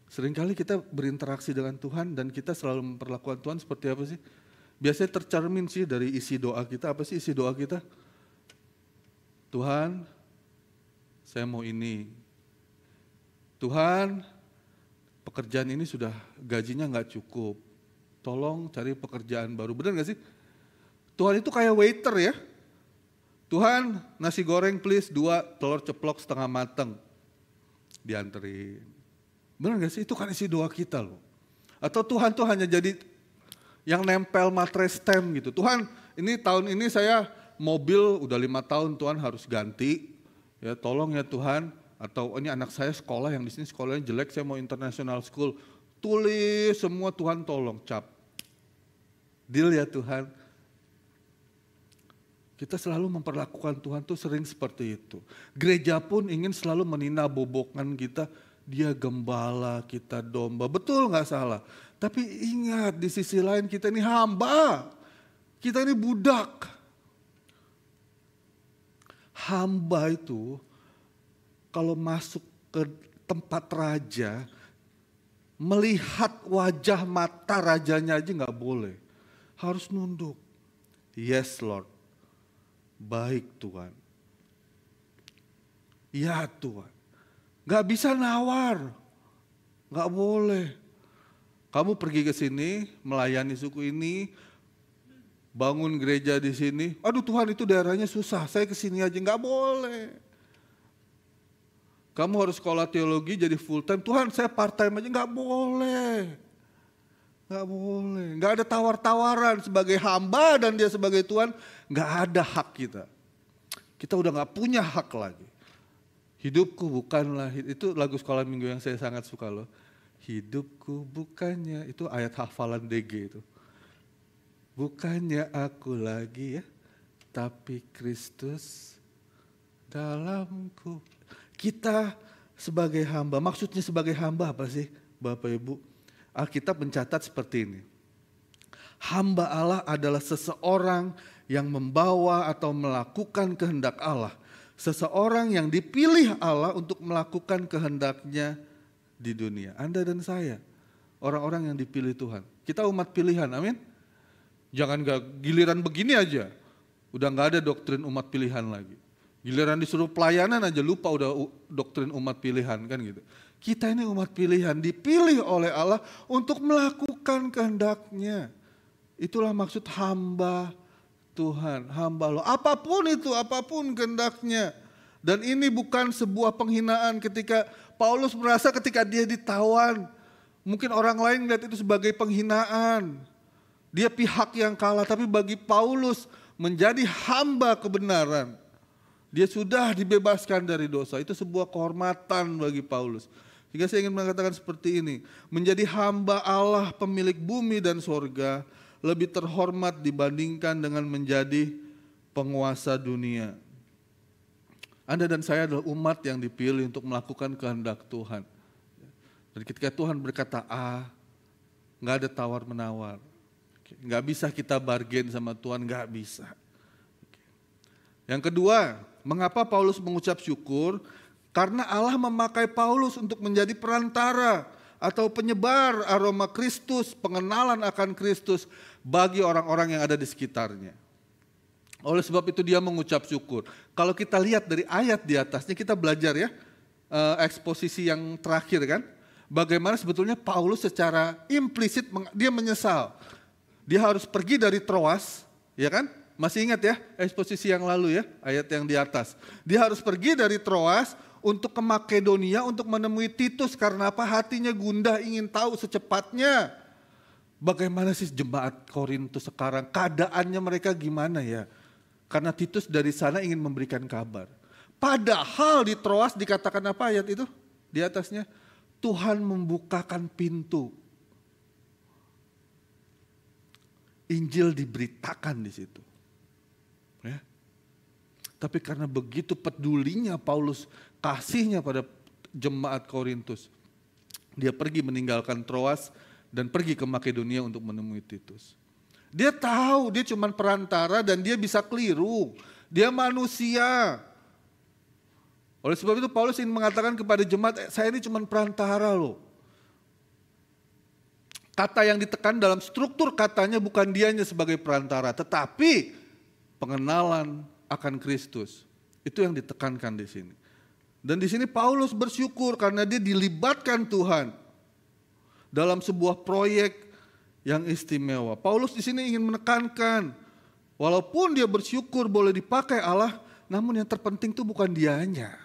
[SPEAKER 2] Seringkali kita berinteraksi dengan Tuhan dan kita selalu memperlakukan Tuhan seperti apa sih? Biasanya tercermin sih dari isi doa kita. Apa sih isi doa kita? Tuhan, saya mau ini. Tuhan, pekerjaan ini sudah gajinya gak cukup. Tolong cari pekerjaan baru. Benar gak sih? Tuhan itu kayak waiter ya. Tuhan, nasi goreng please 2, telur ceplok setengah mateng. Dianterin. Benar gak sih? Itu kan isi doa kita loh. Atau Tuhan tuh hanya jadi yang nempel materai stem gitu. Tuhan, ini tahun ini saya mobil udah 5 tahun Tuhan harus ganti. Ya tolong ya Tuhan. Atau ini anak saya sekolah yang di sini sekolahnya jelek, saya mau international school. Tulis semua Tuhan tolong cap. Deal ya Tuhan. Kita selalu memperlakukan Tuhan tuh sering seperti itu. Gereja pun ingin selalu meninabobokan kita, dia gembala, kita domba. Betul nggak salah. Tapi ingat di sisi lain kita ini hamba. Kita ini budak. Hamba itu kalau masuk ke tempat raja, melihat wajah mata rajanya aja nggak boleh. Harus nunduk. Yes Lord. Baik Tuhan. Ya Tuhan. Gak bisa nawar. Gak boleh. Kamu pergi ke sini, melayani suku ini, bangun gereja di sini. Aduh Tuhan itu daerahnya susah, saya ke sini aja. Gak boleh. Kamu harus sekolah teologi jadi full time. Tuhan saya part time aja. Gak boleh. Gak boleh. Gak ada tawar-tawaran sebagai hamba dan dia sebagai Tuhan. Gak ada hak kita. Kita udah gak punya hak lagi. Hidupku bukanlah, itu lagu sekolah minggu yang saya sangat suka loh. Hidupku bukannya, itu ayat hafalan DG itu. Bukannya aku lagi ya, tapi Kristus dalamku. Kita sebagai hamba, maksudnya sebagai hamba apa sih Bapak Ibu? Alkitab mencatat seperti ini. Hamba Allah adalah seseorang yang membawa atau melakukan kehendak Allah. Seseorang yang dipilih Allah untuk melakukan kehendaknya di dunia. Anda dan saya, orang-orang yang dipilih Tuhan. Kita umat pilihan, amin. Jangan giliran begini aja, udah gak ada doktrin umat pilihan lagi. Giliran disuruh pelayanan aja lupa udah doktrin umat pilihan kan gitu. Kita ini umat pilihan, dipilih oleh Allah untuk melakukan kehendaknya. Itulah maksud hamba Tuhan, hamba lo. Apapun itu, apapun kehendaknya. Dan ini bukan sebuah penghinaan ketika Paulus merasa ketika dia ditawan. Mungkin orang lain melihat itu sebagai penghinaan. Dia pihak yang kalah, tapi bagi Paulus menjadi hamba kebenaran. Dia sudah dibebaskan dari dosa, itu sebuah kehormatan bagi Paulus. Sehingga saya ingin mengatakan seperti ini, menjadi hamba Allah pemilik bumi dan sorga lebih terhormat dibandingkan dengan menjadi penguasa dunia. Anda dan saya adalah umat yang dipilih untuk melakukan kehendak Tuhan. Dan ketika Tuhan berkata A, gak ada tawar-menawar. Gak bisa kita bargain sama Tuhan, gak bisa. Yang kedua, mengapa Paulus mengucap syukur? Karena Allah memakai Paulus untuk menjadi perantara atau penyebar aroma Kristus, pengenalan akan Kristus bagi orang-orang yang ada di sekitarnya. Oleh sebab itu dia mengucap syukur. Kalau kita lihat dari ayat di atasnya, kita belajar ya, eksposisi yang terakhir kan, bagaimana sebetulnya Paulus secara implisit dia menyesal. Dia harus pergi dari Troas, ya kan? Masih ingat ya eksposisi yang lalu ya, ayat yang di atas. Dia harus pergi dari Troas untuk ke Makedonia untuk menemui Titus. Karena apa? Hatinya gundah ingin tahu secepatnya. Bagaimana sih jemaat Korintus sekarang? Keadaannya mereka gimana ya? Karena Titus dari sana ingin memberikan kabar. Padahal di Troas dikatakan apa ayat itu? Di atasnya, Tuhan membukakan pintu. Injil diberitakan di situ. Ya. Tapi karena begitu pedulinya Paulus, kasihnya pada jemaat Korintus, dia pergi meninggalkan Troas dan pergi ke Makedonia untuk menemui Titus. Dia tahu dia cuma perantara dan dia bisa keliru. Dia manusia. Oleh sebab itu Paulus ingin mengatakan kepada jemaat, saya ini cuma perantara loh. Kata yang ditekan dalam struktur katanya bukan dianya sebagai perantara, tetapi pengenalan akan Kristus. Itu yang ditekankan di sini. Dan di sini Paulus bersyukur karena dia dilibatkan Tuhan dalam sebuah proyek yang istimewa. Paulus di sini ingin menekankan, walaupun dia bersyukur boleh dipakai Allah, namun yang terpenting itu bukan dianya.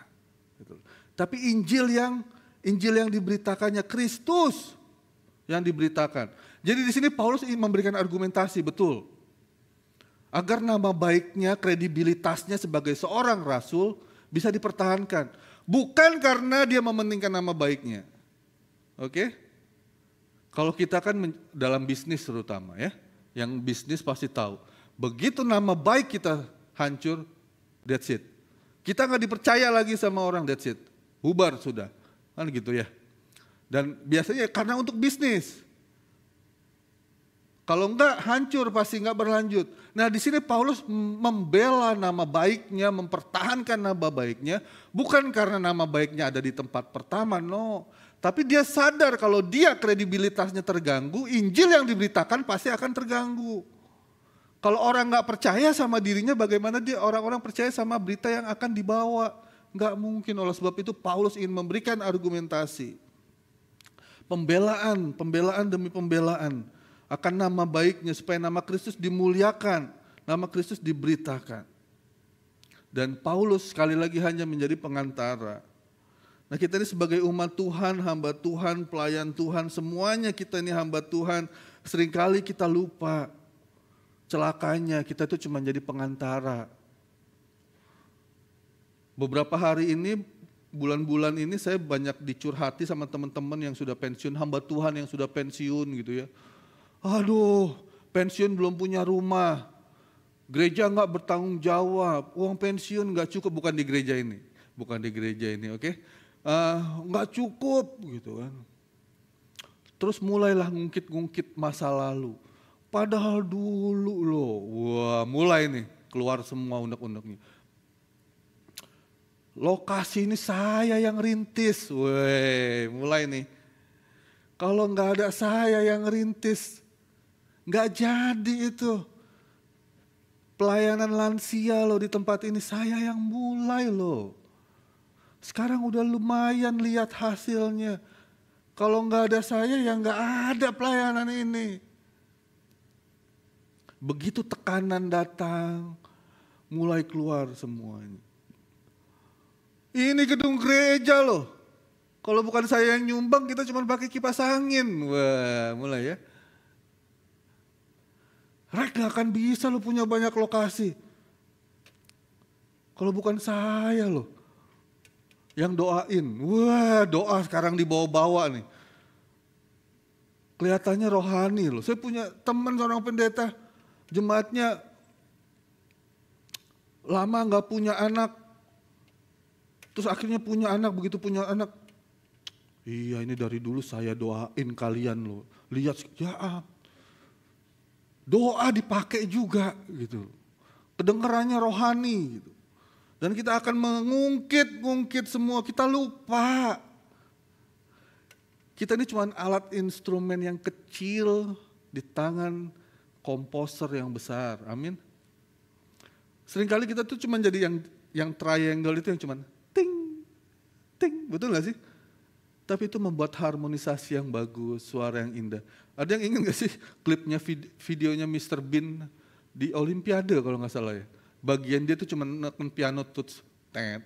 [SPEAKER 2] Tapi Injil yang diberitakannya, Kristus yang diberitakan. Jadi di sini Paulus ingin memberikan argumentasi betul. Agar nama baiknya, kredibilitasnya sebagai seorang rasul bisa dipertahankan. Bukan karena dia mementingkan nama baiknya. Oke? Kalau kita kan dalam bisnis terutama ya. Yang bisnis pasti tahu. Begitu nama baik kita hancur, that's it. Kita nggak dipercaya lagi sama orang, that's it. Bubar sudah, kan gitu ya. Dan biasanya karena untuk bisnis. Kalau enggak hancur pasti enggak berlanjut. Nah di sini Paulus membela nama baiknya, mempertahankan nama baiknya. Bukan karena nama baiknya ada di tempat pertama, no. Tapi dia sadar kalau dia kredibilitasnya terganggu, Injil yang diberitakan pasti akan terganggu. Kalau orang enggak percaya sama dirinya, bagaimana dia orang-orang percaya sama berita yang akan dibawa? Enggak mungkin. Oleh sebab itu Paulus ingin memberikan argumentasi. Pembelaan demi pembelaan. Akan nama baiknya supaya nama Kristus dimuliakan, nama Kristus diberitakan. Dan Paulus sekali lagi hanya menjadi pengantara. Nah kita ini sebagai umat Tuhan, hamba Tuhan, pelayan Tuhan, semuanya kita ini hamba Tuhan. Seringkali kita lupa, celakanya kita itu cuma jadi pengantara. Beberapa hari ini, bulan-bulan ini saya banyak dicurhati sama teman-teman yang sudah pensiun, hamba Tuhan yang sudah pensiun gitu ya. Aduh, pensiun belum punya rumah, gereja nggak bertanggung jawab, uang pensiun nggak cukup, bukan di gereja ini, oke? Nggak cukup gitu kan. Terus mulailah ngungkit-ngungkit masa lalu, padahal dulu loh, wah mulai nih keluar semua unek-uneknya. Lokasi ini saya yang rintis, mulai nih. Kalau nggak ada saya yang rintis, nggak jadi itu. Pelayanan lansia loh di tempat ini saya yang mulai loh. Sekarang udah lumayan lihat hasilnya. Kalau nggak ada saya ya nggak ada pelayanan ini. Begitu tekanan datang, mulai keluar semuanya. Ini gedung gereja loh. Kalau bukan saya yang nyumbang kita cuma pakai kipas angin. Wah mulai ya. Rek gak akan bisa lo punya banyak lokasi. Kalau bukan saya loh yang doain. Wah doa sekarang dibawa-bawa nih. Kelihatannya rohani loh. Saya punya teman seorang pendeta, jemaatnya lama gak punya anak. Terus akhirnya punya anak, begitu punya anak. Iya ini dari dulu saya doain kalian loh. Lihat ya doa dipakai juga gitu. Kedengarannya rohani gitu. Dan kita akan mengungkit semua, kita lupa. Kita ini cuma alat instrumen yang kecil di tangan komposer yang besar. Amin. Seringkali kita tuh cuma jadi yang triangle itu yang cuma ting, ting, betul gak sih? Tapi itu membuat harmonisasi yang bagus, suara yang indah. Ada yang ingin gak sih klipnya videonya Mr. Bean di Olimpiade kalau gak salah ya. Bagian dia tuh cuma neken piano tuts, tet,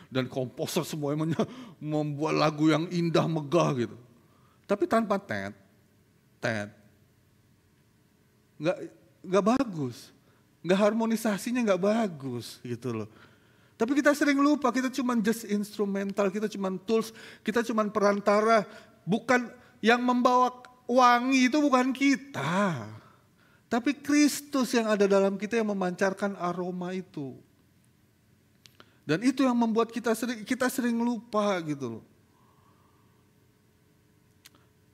[SPEAKER 2] dan komposer semuanya membuat lagu yang indah megah gitu. Tapi tanpa tet. Gak bagus. Gak harmonisasinya gak bagus gitu loh. Tapi kita sering lupa, kita cuma just instrumental, kita cuma tools, kita cuma perantara. Bukan yang membawa wangi itu bukan kita. Tapi Kristus yang ada dalam kita yang memancarkan aroma itu. Dan itu yang membuat kita sering lupa gitu loh.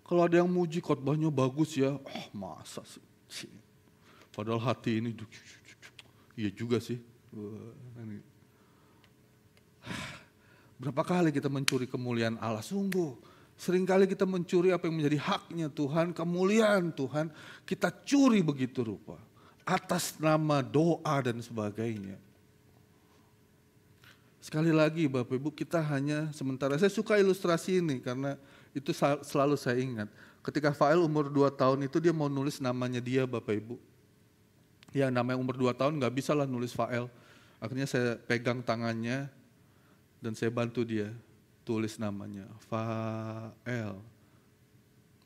[SPEAKER 2] Kalau ada yang muji khotbahnya bagus ya, masa sih. Padahal hati ini, iya juga sih. Berapa kali kita mencuri kemuliaan Allah, sungguh. Seringkali kita mencuri apa yang menjadi haknya Tuhan, kemuliaan Tuhan, kita curi begitu rupa. Atas nama doa dan sebagainya. Sekali lagi Bapak Ibu, kita hanya sementara, saya suka ilustrasi ini karena itu selalu saya ingat. Ketika Fael umur 2 tahun itu dia mau nulis namanya dia Bapak Ibu. Ya namanya umur 2 tahun gak bisa lah nulis Fael. Akhirnya saya pegang tangannya dan saya bantu dia tulis namanya Fael.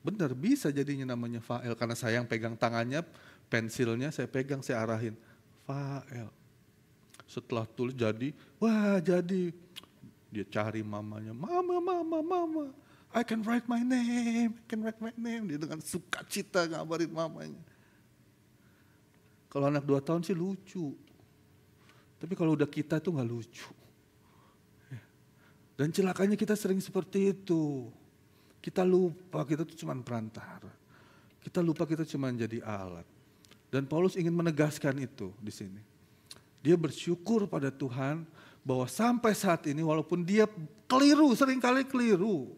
[SPEAKER 2] Benar bisa jadinya namanya Fael karena saya yang pegang tangannya, pensilnya saya pegang, saya arahin Fael. Setelah tulis jadi, wah jadi. Dia cari mamanya, mama, I can write my name. Dia dengan sukacita ngabarin mamanya. Kalau anak 2 tahun sih lucu. Tapi kalau udah kita tuh nggak lucu. Dan celakanya kita sering seperti itu. Kita lupa kita tuh cuma perantara. Kita lupa kita cuma jadi alat. Dan Paulus ingin menegaskan itu di sini. Dia bersyukur pada Tuhan bahwa sampai saat ini walaupun dia keliru, seringkali keliru.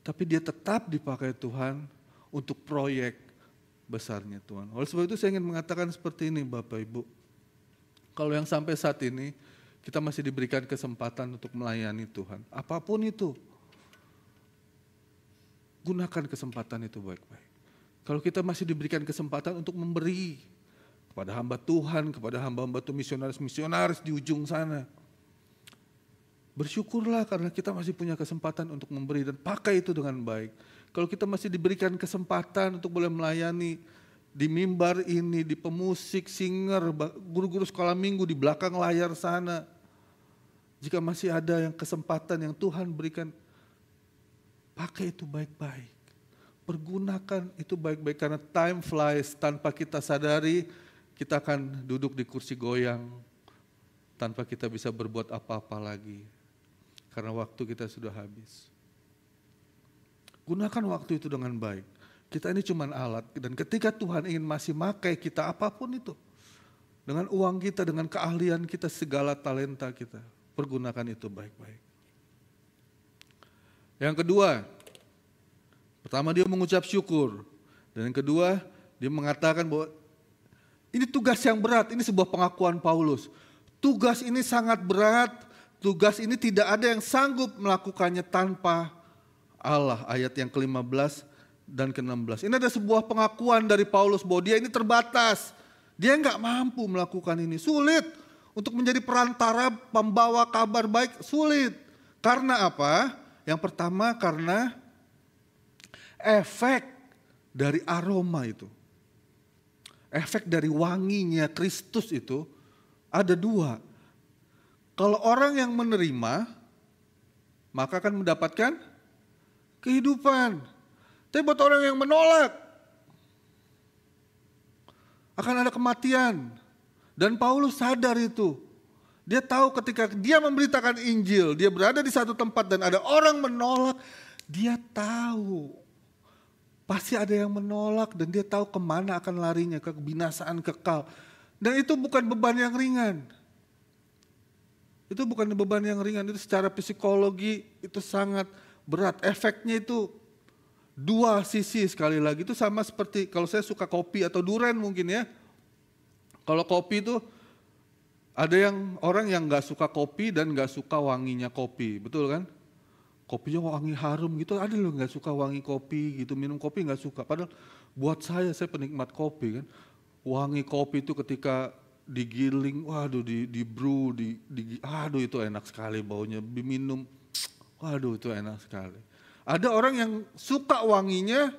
[SPEAKER 2] Tapi dia tetap dipakai Tuhan untuk proyek besarnya Tuhan. Oleh sebab itu saya ingin mengatakan seperti ini Bapak Ibu. Kalau yang sampai saat ini kita masih diberikan kesempatan untuk melayani Tuhan. Apapun itu, gunakan kesempatan itu baik-baik. Kalau kita masih diberikan kesempatan untuk memberi kepada hamba Tuhan, kepada hamba-hamba Tuhan, misionaris-misionaris di ujung sana. Bersyukurlah karena kita masih punya kesempatan untuk memberi dan pakai itu dengan baik. Kalau kita masih diberikan kesempatan untuk boleh melayani di mimbar ini, di pemusik, singer, guru-guru sekolah minggu di belakang layar sana. Jika masih ada yang kesempatan yang Tuhan berikan, pakai itu baik-baik. Pergunakan itu baik-baik karena time flies, tanpa kita sadari kita akan duduk di kursi goyang tanpa kita bisa berbuat apa-apa lagi. Karena waktu kita sudah habis. Gunakan waktu itu dengan baik. Kita ini cuma alat dan ketika Tuhan ingin masih pakai kita apapun itu. Dengan uang kita, dengan keahlian kita, segala talenta kita. Pergunakan itu baik-baik. Yang kedua, pertama dia mengucap syukur. Dan yang kedua, dia mengatakan bahwa ini tugas yang berat, ini sebuah pengakuan Paulus. Tugas ini sangat berat, tugas ini tidak ada yang sanggup melakukannya tanpa Allah. Ayat yang ke-15 dan ke-16. Ini ada sebuah pengakuan dari Paulus bahwa dia ini terbatas. Dia nggak mampu melakukan ini, sulit. Untuk menjadi perantara pembawa kabar baik sulit. Karena apa? Yang pertama karena efek dari aroma itu. Efek dari wanginya Kristus itu ada dua. Kalau orang yang menerima, maka akan mendapatkan kehidupan. Tapi buat orang yang menolak, akan ada kematian. Dan Paulus sadar itu. Dia tahu ketika dia memberitakan Injil, dia berada di satu tempat dan ada orang menolak, dia tahu. Pasti ada yang menolak dan dia tahu kemana akan larinya, ke kebinasaan kekal. Dan itu bukan beban yang ringan. Itu bukan beban yang ringan, itu secara psikologi itu sangat berat. Efeknya itu dua sisi sekali lagi. Itu sama seperti kalau saya suka kopi atau durian mungkin ya. Kalau kopi itu ada yang orang yang nggak suka kopi dan nggak suka wanginya kopi, betul kan? Kopinya wangi harum gitu, ada loh nggak suka wangi kopi gitu, minum kopi nggak suka. Padahal buat saya penikmat kopi kan, wangi kopi itu ketika digiling, waduh di brew, aduh itu enak sekali baunya, diminum, waduh itu enak sekali. Ada orang yang suka wanginya,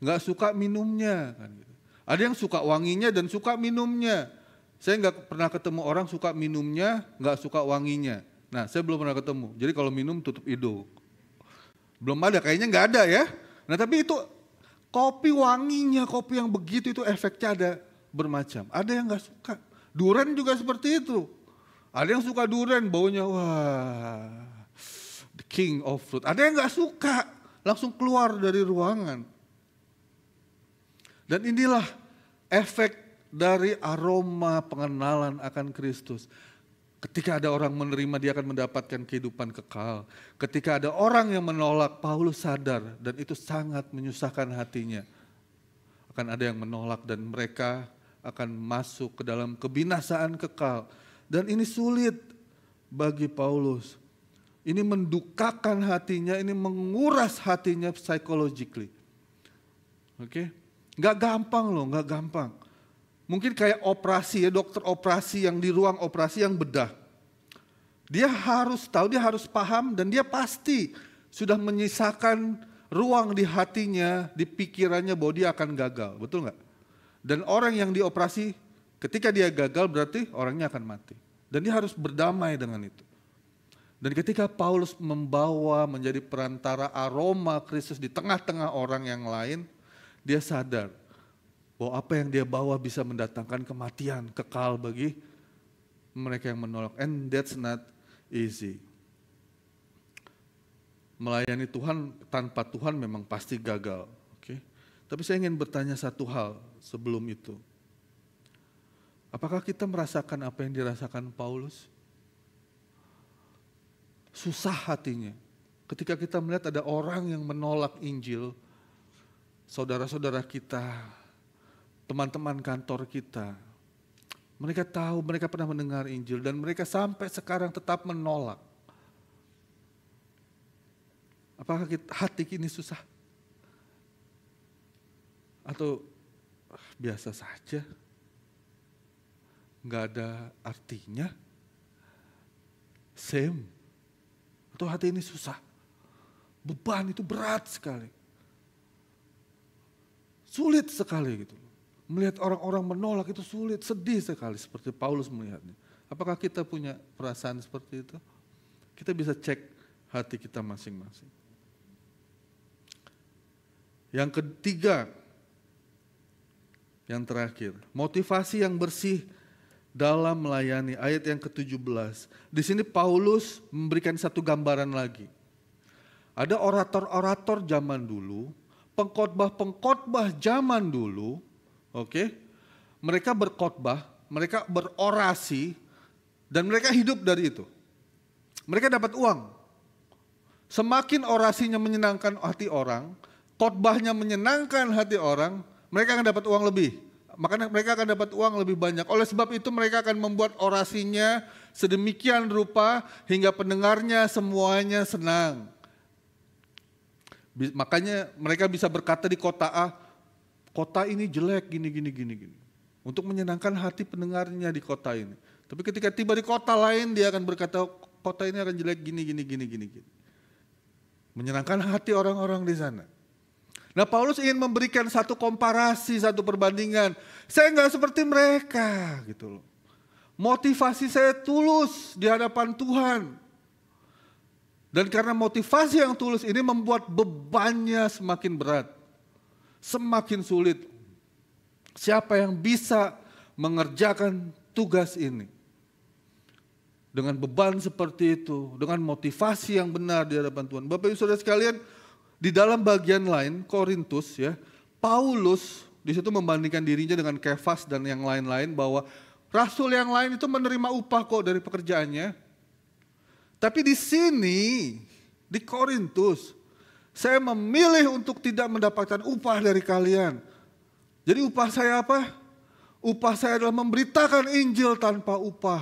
[SPEAKER 2] nggak suka minumnya kan gitu. Ada yang suka wanginya dan suka minumnya. Saya nggak pernah ketemu orang suka minumnya, nggak suka wanginya. Nah, saya belum pernah ketemu. Jadi kalau minum tutup hidung. Belum ada, kayaknya nggak ada ya. Nah, tapi itu kopi wanginya, kopi yang begitu itu efeknya ada bermacam. Ada yang nggak suka. Durian juga seperti itu. Ada yang suka durian, baunya wah, the king of fruit. Ada yang nggak suka, langsung keluar dari ruangan. Dan inilah efek dari aroma pengenalan akan Kristus. Ketika ada orang menerima, dia akan mendapatkan kehidupan kekal. Ketika ada orang yang menolak, Paulus sadar dan itu sangat menyusahkan hatinya. Akan ada yang menolak dan mereka akan masuk ke dalam kebinasaan kekal. Dan ini sulit bagi Paulus. Ini mendukakan hatinya, ini menguras hatinya psychologically. Oke? Gak gampang loh, gak gampang. Mungkin kayak operasi ya, dokter operasi yang di ruang operasi yang bedah. Dia harus tahu, dia harus paham dan dia pasti sudah menyisakan ruang di hatinya, di pikirannya bahwa dia akan gagal, betul gak? Dan orang yang dioperasi ketika dia gagal berarti orangnya akan mati. Dan dia harus berdamai dengan itu. Dan ketika Paulus membawa menjadi perantara aroma Kristus di tengah-tengah orang yang lain, dia sadar bahwa apa yang dia bawa bisa mendatangkan kematian kekal bagi mereka yang menolak. And that's not easy. Melayani Tuhan tanpa Tuhan memang pasti gagal. Okay? Tapi saya ingin bertanya satu hal sebelum itu. Apakah kita merasakan apa yang dirasakan Paulus? Susah hatinya. Ketika kita melihat ada orang yang menolak Injil, saudara-saudara kita, teman-teman kantor kita, mereka tahu, mereka pernah mendengar Injil dan mereka sampai sekarang tetap menolak. Apakah hati kini susah? Atau biasa saja? Nggak ada artinya? Same? Atau hati ini susah? Beban itu berat sekali. Sulit sekali gitu. Melihat orang-orang menolak itu sulit, sedih sekali seperti Paulus melihatnya. Apakah kita punya perasaan seperti itu? Kita bisa cek hati kita masing-masing. Yang ketiga, yang terakhir, motivasi yang bersih dalam melayani, ayat yang ke-17. Di sini Paulus memberikan satu gambaran lagi. Ada orator-orator zaman dulu, pengkhotbah-pengkhotbah zaman dulu, oke? Mereka berkhotbah, mereka berorasi, dan mereka hidup dari itu. Mereka dapat uang. Semakin orasinya menyenangkan hati orang, khotbahnya menyenangkan hati orang, mereka akan dapat uang lebih. Makanya mereka akan dapat uang lebih banyak. Oleh sebab itu mereka akan membuat orasinya sedemikian rupa hingga pendengarnya semuanya senang. Makanya mereka bisa berkata di kota A, kota ini jelek gini. Untuk menyenangkan hati pendengarnya di kota ini. Tapi ketika tiba di kota lain dia akan berkata kota ini akan jelek gini. Menyenangkan hati orang-orang di sana. Nah, Paulus ingin memberikan satu komparasi, satu perbandingan. Saya enggak seperti mereka gitu loh. Motivasi saya tulus di hadapan Tuhan. Dan karena motivasi yang tulus ini membuat bebannya semakin berat. Semakin sulit. Siapa yang bisa mengerjakan tugas ini? Dengan beban seperti itu, dengan motivasi yang benar di hadapan Tuhan. Bapak Ibu Saudara sekalian, di dalam bagian lain, Korintus ya, Paulus di situ membandingkan dirinya dengan Kefas dan yang lain-lain bahwa rasul yang lain itu menerima upah kok dari pekerjaannya. Tapi di sini, di Korintus, saya memilih untuk tidak mendapatkan upah dari kalian. Jadi upah saya apa? Upah saya adalah memberitakan Injil tanpa upah.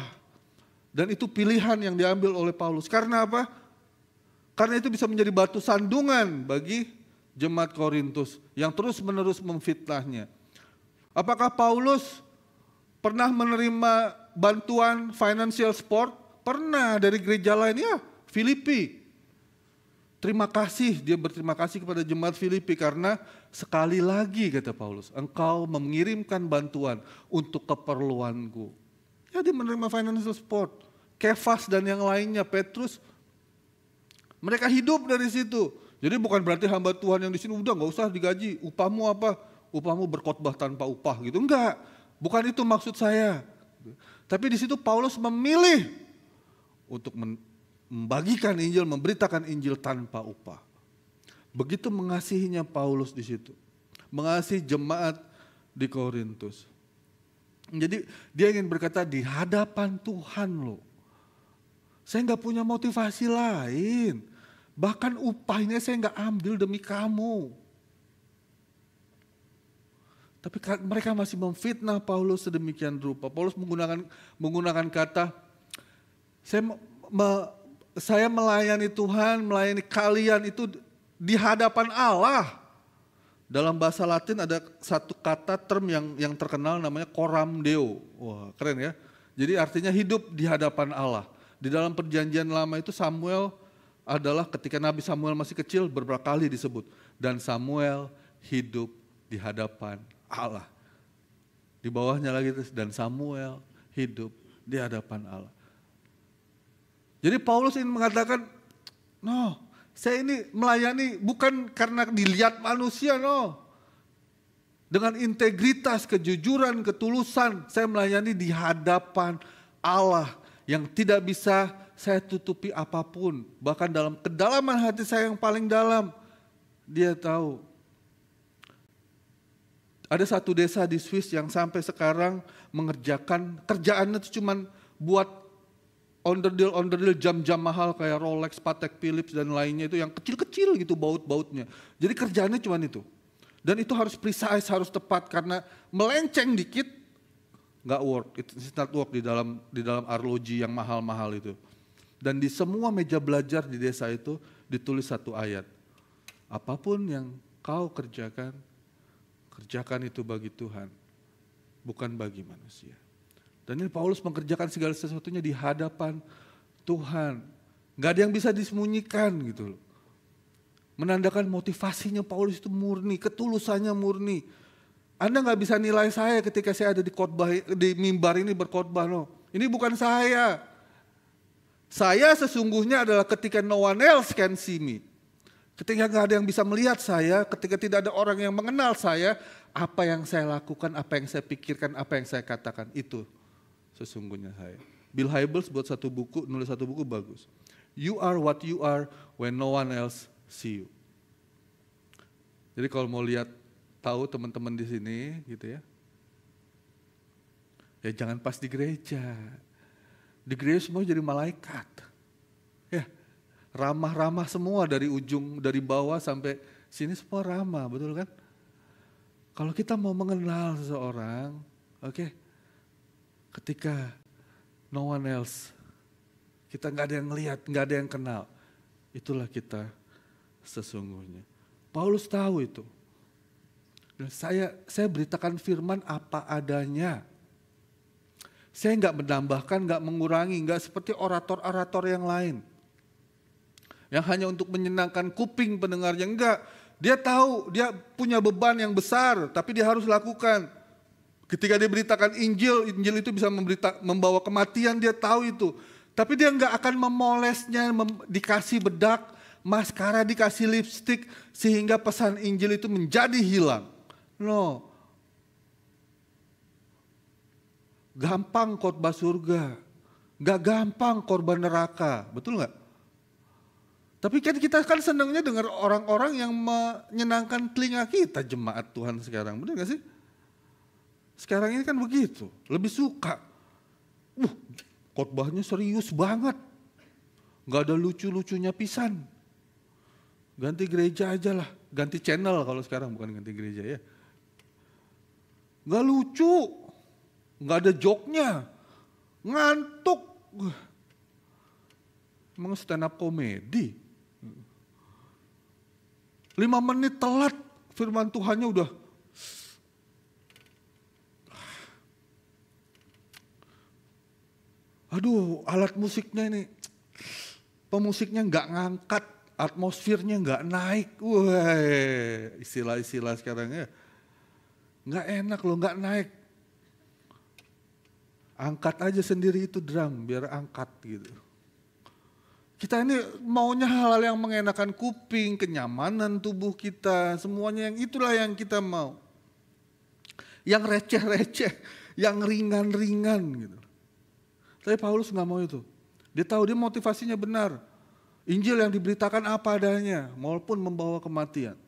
[SPEAKER 2] Dan itu pilihan yang diambil oleh Paulus. Karena apa? Karena itu bisa menjadi batu sandungan bagi jemaat Korintus yang terus-menerus memfitnahnya. Apakah Paulus pernah menerima bantuan financial support? Pernah dari gereja lain, ya, Filipi. Terima kasih, dia berterima kasih kepada jemaat Filipi karena sekali lagi kata Paulus, engkau mengirimkan bantuan untuk keperluanku. Ya, dia menerima financial support. Kefas dan yang lainnya, Petrus, mereka hidup dari situ. Jadi bukan berarti hamba Tuhan yang di sini udah nggak usah digaji. Upahmu apa? Upahmu berkhotbah tanpa upah gitu. Enggak, bukan itu maksud saya. Tapi di situ Paulus memilih untuk membagikan Injil, memberitakan Injil tanpa upah. Begitu mengasihinya Paulus di situ. Mengasihi jemaat di Korintus. Jadi dia ingin berkata di hadapan Tuhan loh. Saya nggak punya motivasi lain. Bahkan upahnya saya nggak ambil demi kamu. Tapi mereka masih memfitnah Paulus sedemikian rupa. Paulus menggunakan kata, saya melayani Tuhan, melayani kalian itu di hadapan Allah. Dalam bahasa Latin ada satu kata term yang terkenal namanya coram deo. Wah, keren ya. Jadi artinya hidup di hadapan Allah. Di dalam perjanjian lama itu Samuel adalah ketika Nabi Samuel masih kecil beberapa kali disebut. Dan Samuel hidup di hadapan Allah. Di bawahnya lagi dan Samuel hidup di hadapan Allah. Jadi Paulus ingin mengatakan, no, saya ini melayani bukan karena dilihat manusia, no. Dengan integritas, kejujuran, ketulusan, saya melayani di hadapan Allah yang tidak bisa saya tutupi apapun. Bahkan dalam kedalaman hati saya yang paling dalam, dia tahu. Ada satu desa di Swiss yang sampai sekarang mengerjakan, kerjaannya itu cuman buat onderdil jam-jam mahal kayak Rolex, Patek Philippe dan lainnya itu yang kecil-kecil gitu baut-bautnya. Jadi kerjaannya cuman itu. Dan itu harus precise, harus tepat karena melenceng dikit nggak work. It's not work di dalam arloji yang mahal-mahal itu. Dan di semua meja belajar di desa itu ditulis satu ayat. Apapun yang kau kerjakan, kerjakan itu bagi Tuhan, bukan bagi manusia. Dan ini Paulus mengerjakan segala sesuatunya di hadapan Tuhan. Gak ada yang bisa disembunyikan gitu loh. Menandakan motivasinya Paulus itu murni, ketulusannya murni. Anda gak bisa nilai saya ketika saya ada di mimbar ini berkhotbah. No. Ini bukan saya. Saya sesungguhnya adalah ketika no one else can see me. Ketika gak ada yang bisa melihat saya, ketika tidak ada orang yang mengenal saya, apa yang saya lakukan, apa yang saya pikirkan, apa yang saya katakan, itu sesungguhnya saya. Bill Hybels buat nulis satu buku bagus. You are what you are when no one else see you. Jadi kalau mau lihat, tahu teman-teman di sini gitu ya. Ya jangan pas di gereja. Di gereja semua jadi malaikat. Ya, ramah-ramah semua dari ujung, dari bawah sampai sini semua ramah, betul kan? Kalau kita mau mengenal seseorang, oke, ketika no one else, kita nggak ada yang lihat, nggak ada yang kenal, itulah kita sesungguhnya. Paulus tahu itu. Dan saya beritakan firman apa adanya. Saya nggak menambahkan, nggak mengurangi, nggak seperti orator-orator yang lain. Yang hanya untuk menyenangkan kuping pendengarnya, enggak. Dia tahu, dia punya beban yang besar, tapi dia harus lakukan. Ketika dia beritakan Injil, Injil itu bisa membawa kematian, dia tahu itu. Tapi dia enggak akan memolesnya, dikasih bedak, maskara, dikasih lipstik, sehingga pesan Injil itu menjadi hilang. No. Gampang khotbah surga, enggak gampang korban neraka, betul enggak? Tapi kan kita kan senangnya dengar orang-orang yang menyenangkan telinga kita, jemaat Tuhan sekarang, benar gak sih? Sekarang ini kan begitu, lebih suka. Khotbahnya serius banget, gak ada lucu-lucunya pisan. Ganti gereja aja lah, ganti channel kalau sekarang, bukan ganti gereja ya. Gak lucu, gak ada joknya, ngantuk. Emang stand up komedi. 5 menit telat firman Tuhannya udah. Aduh, alat musiknya ini, pemusiknya nggak ngangkat, atmosfernya nggak naik. Wah, istilah-istilah sekarang ya. Nggak enak loh, nggak naik. Angkat aja sendiri itu drum, biar angkat gitu. Kita ini maunya hal-hal yang mengenakan kuping, kenyamanan tubuh kita, semuanya yang itulah yang kita mau. Yang receh-receh, yang ringan-ringan gitu. Tapi Paulus nggak mau itu. Dia tahu dia motivasinya benar. Injil yang diberitakan apa adanya, walaupun membawa kematian.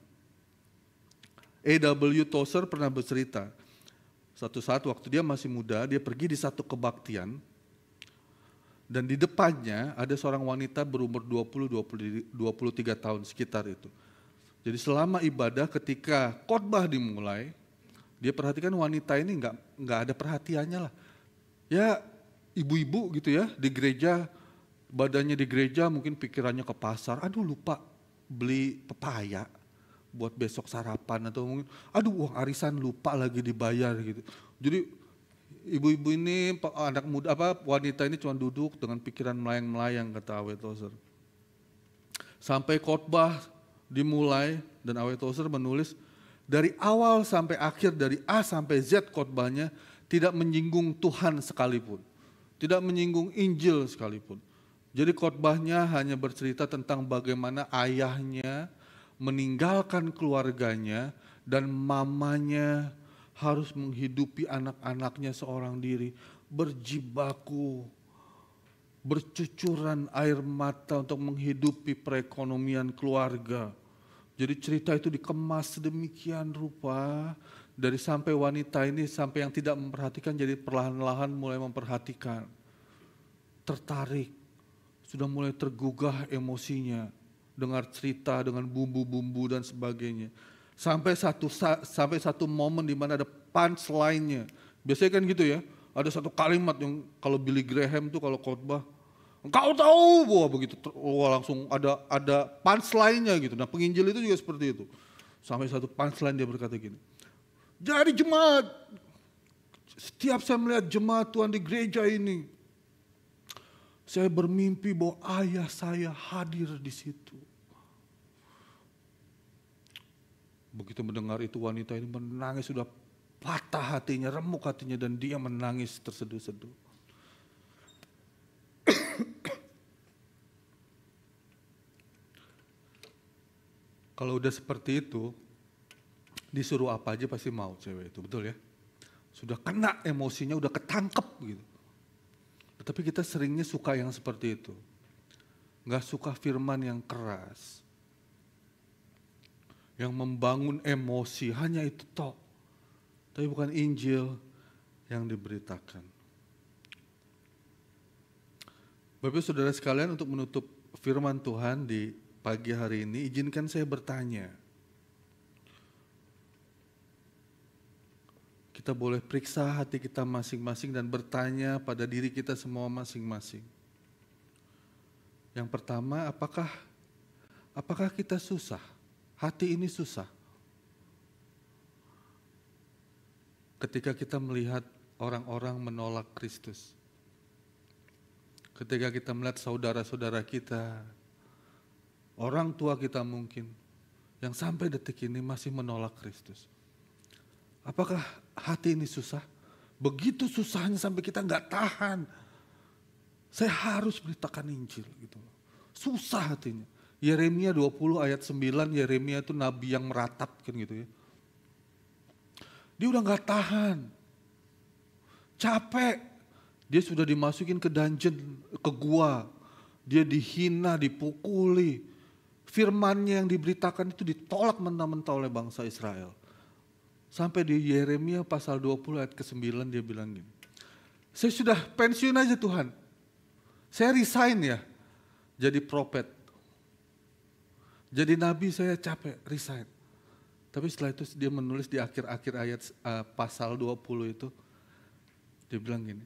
[SPEAKER 2] A.W. Tozer pernah bercerita, suatu saat waktu dia masih muda, dia pergi di satu kebaktian, dan di depannya ada seorang wanita berumur 23 tahun sekitar itu. Jadi selama ibadah ketika khotbah dimulai, dia perhatikan wanita ini nggak ada perhatiannya lah. Ya ibu-ibu gitu ya di gereja, badannya di gereja mungkin pikirannya ke pasar, aduh lupa beli pepaya buat besok sarapan, atau mungkin aduh uang arisan lupa lagi dibayar gitu. Jadi ibu-ibu ini, anak muda, wanita ini cuma duduk dengan pikiran melayang-melayang, kata A.W. Tozer. Sampai khotbah dimulai dan A.W. Tozer menulis dari awal sampai akhir, dari A sampai Z khotbahnya tidak menyinggung Tuhan sekalipun, tidak menyinggung Injil sekalipun. Jadi khotbahnya hanya bercerita tentang bagaimana ayahnya meninggalkan keluarganya dan mamanya harus menghidupi anak-anaknya seorang diri. berjibaku, bercucuran air mata untuk menghidupi perekonomian keluarga. Jadi cerita itu dikemas sedemikian rupa, dari sampai wanita ini sampai yang tidak memperhatikan jadi perlahan-lahan mulai memperhatikan. Tertarik, sudah mulai tergugah emosinya, dengar cerita dengan bumbu-bumbu dan sebagainya. Sampai satu momen di mana ada punchline-nya. Biasanya kan gitu ya, ada satu kalimat yang kalau Billy Graham tuh kalau khotbah, engkau tahu, wah begitu, wah langsung ada punchline-nya gitu. Nah penginjil itu juga seperti itu. Sampai satu punchline dia berkata gini, jadi jemaat, setiap saya melihat jemaat Tuhan di gereja ini, saya bermimpi bahwa ayah saya hadir di situ. Begitu mendengar itu wanita ini menangis, sudah patah hatinya, remuk hatinya, dan dia menangis terseduh-seduh. Kalau udah seperti itu, disuruh apa aja pasti mau cewek itu, betul ya? Sudah kena emosinya, udah ketangkep gitu. Tapi kita seringnya suka yang seperti itu. Nggak suka firman yang keras, yang membangun emosi, hanya itu tok. Tapi bukan Injil yang diberitakan. Bapak saudara sekalian, untuk menutup firman Tuhan di pagi hari ini, izinkan saya bertanya. Kita boleh periksa hati kita masing-masing dan bertanya pada diri kita semua masing-masing. Yang pertama, apakah kita susah? Hati ini susah. Ketika kita melihat orang-orang menolak Kristus. Ketika kita melihat saudara-saudara kita, orang tua kita mungkin, yang sampai detik ini masih menolak Kristus. Apakah hati ini susah? Begitu susahnya sampai kita nggak tahan. Saya harus beritakan Injil gitu. Susah hatinya. Yeremia 20 ayat 9, Yeremia itu nabi yang meratap kan gitu ya. Dia udah nggak tahan. Capek. Dia sudah dimasukin ke dungeon, ke gua. Dia dihina, dipukuli. Firmannya yang diberitakan itu ditolak mentah-mentah oleh bangsa Israel. Sampai di Yeremia pasal 20 ayat ke-9 dia bilang gini, saya sudah pensiun aja Tuhan, saya resign ya, jadi prophet, jadi nabi saya capek, resign. Tapi setelah itu dia menulis di akhir-akhir ayat pasal 20 itu, dia bilang gini,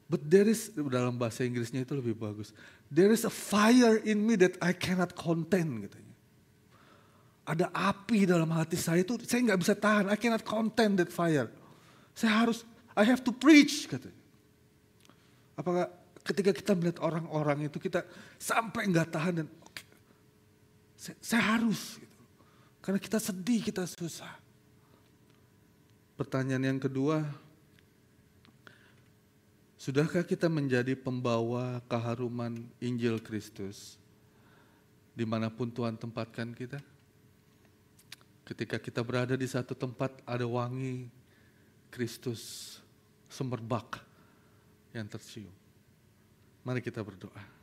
[SPEAKER 2] but there is, dalam bahasa Inggrisnya itu lebih bagus, there is a fire in me that I cannot contain katanya. Ada api dalam hati saya itu, saya nggak bisa tahan. I cannot contain that fire. I have to preach katanya. Apakah ketika kita melihat orang-orang itu kita sampai nggak tahan dan saya harus gitu. Karena kita sedih, kita susah. Pertanyaan yang kedua, sudahkah kita menjadi pembawa keharuman Injil Kristus dimanapun Tuhan tempatkan kita? Ketika kita berada di satu tempat ada wangi Kristus semerbak yang tercium. Mari kita berdoa.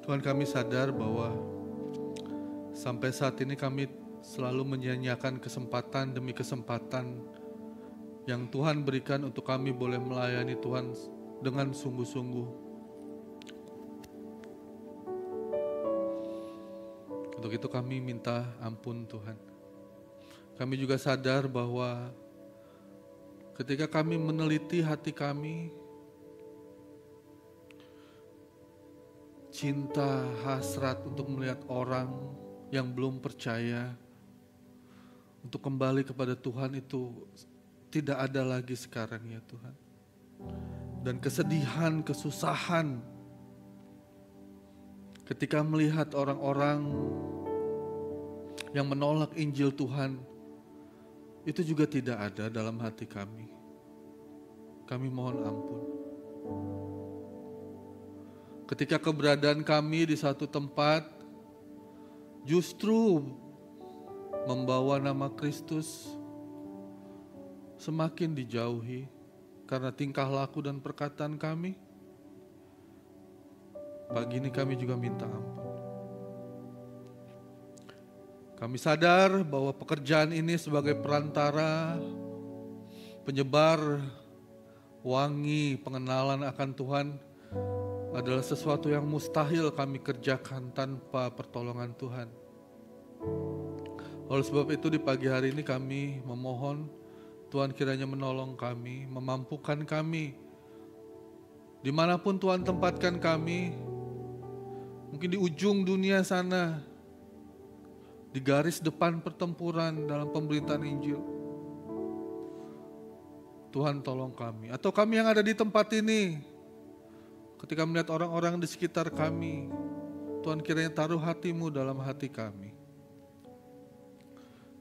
[SPEAKER 2] Tuhan, kami sadar bahwa sampai saat ini kami selalu menyia-nyiakan kesempatan demi kesempatan yang Tuhan berikan untuk kami boleh melayani Tuhan dengan sungguh-sungguh. Untuk itu kami minta ampun Tuhan. Kami juga sadar bahwa ketika kami meneliti hati kami, cinta, hasrat untuk melihat orang yang belum percaya, untuk kembali kepada Tuhan itu tidak ada lagi sekarang ya Tuhan. Dan kesedihan, kesusahan ketika melihat orang-orang yang menolak Injil Tuhan, itu juga tidak ada dalam hati kami. Kami mohon ampun. Ketika keberadaan kami di satu tempat justru membawa nama Kristus semakin dijauhi karena tingkah laku dan perkataan kami, pagi ini kami juga minta ampun. Kami sadar bahwa pekerjaan ini sebagai perantara, penyebar wangi pengenalan akan Tuhan adalah sesuatu yang mustahil kami kerjakan tanpa pertolongan Tuhan. Oleh sebab itu di pagi hari ini kami memohon Tuhan kiranya menolong kami, memampukan kami. Dimanapun Tuhan tempatkan kami, mungkin di ujung dunia sana, di garis depan pertempuran dalam pemberitaan Injil. Tuhan tolong kami. Atau kami yang ada di tempat ini, ketika melihat orang-orang di sekitar kami, Tuhan kiranya taruh hati-Mu dalam hati kami.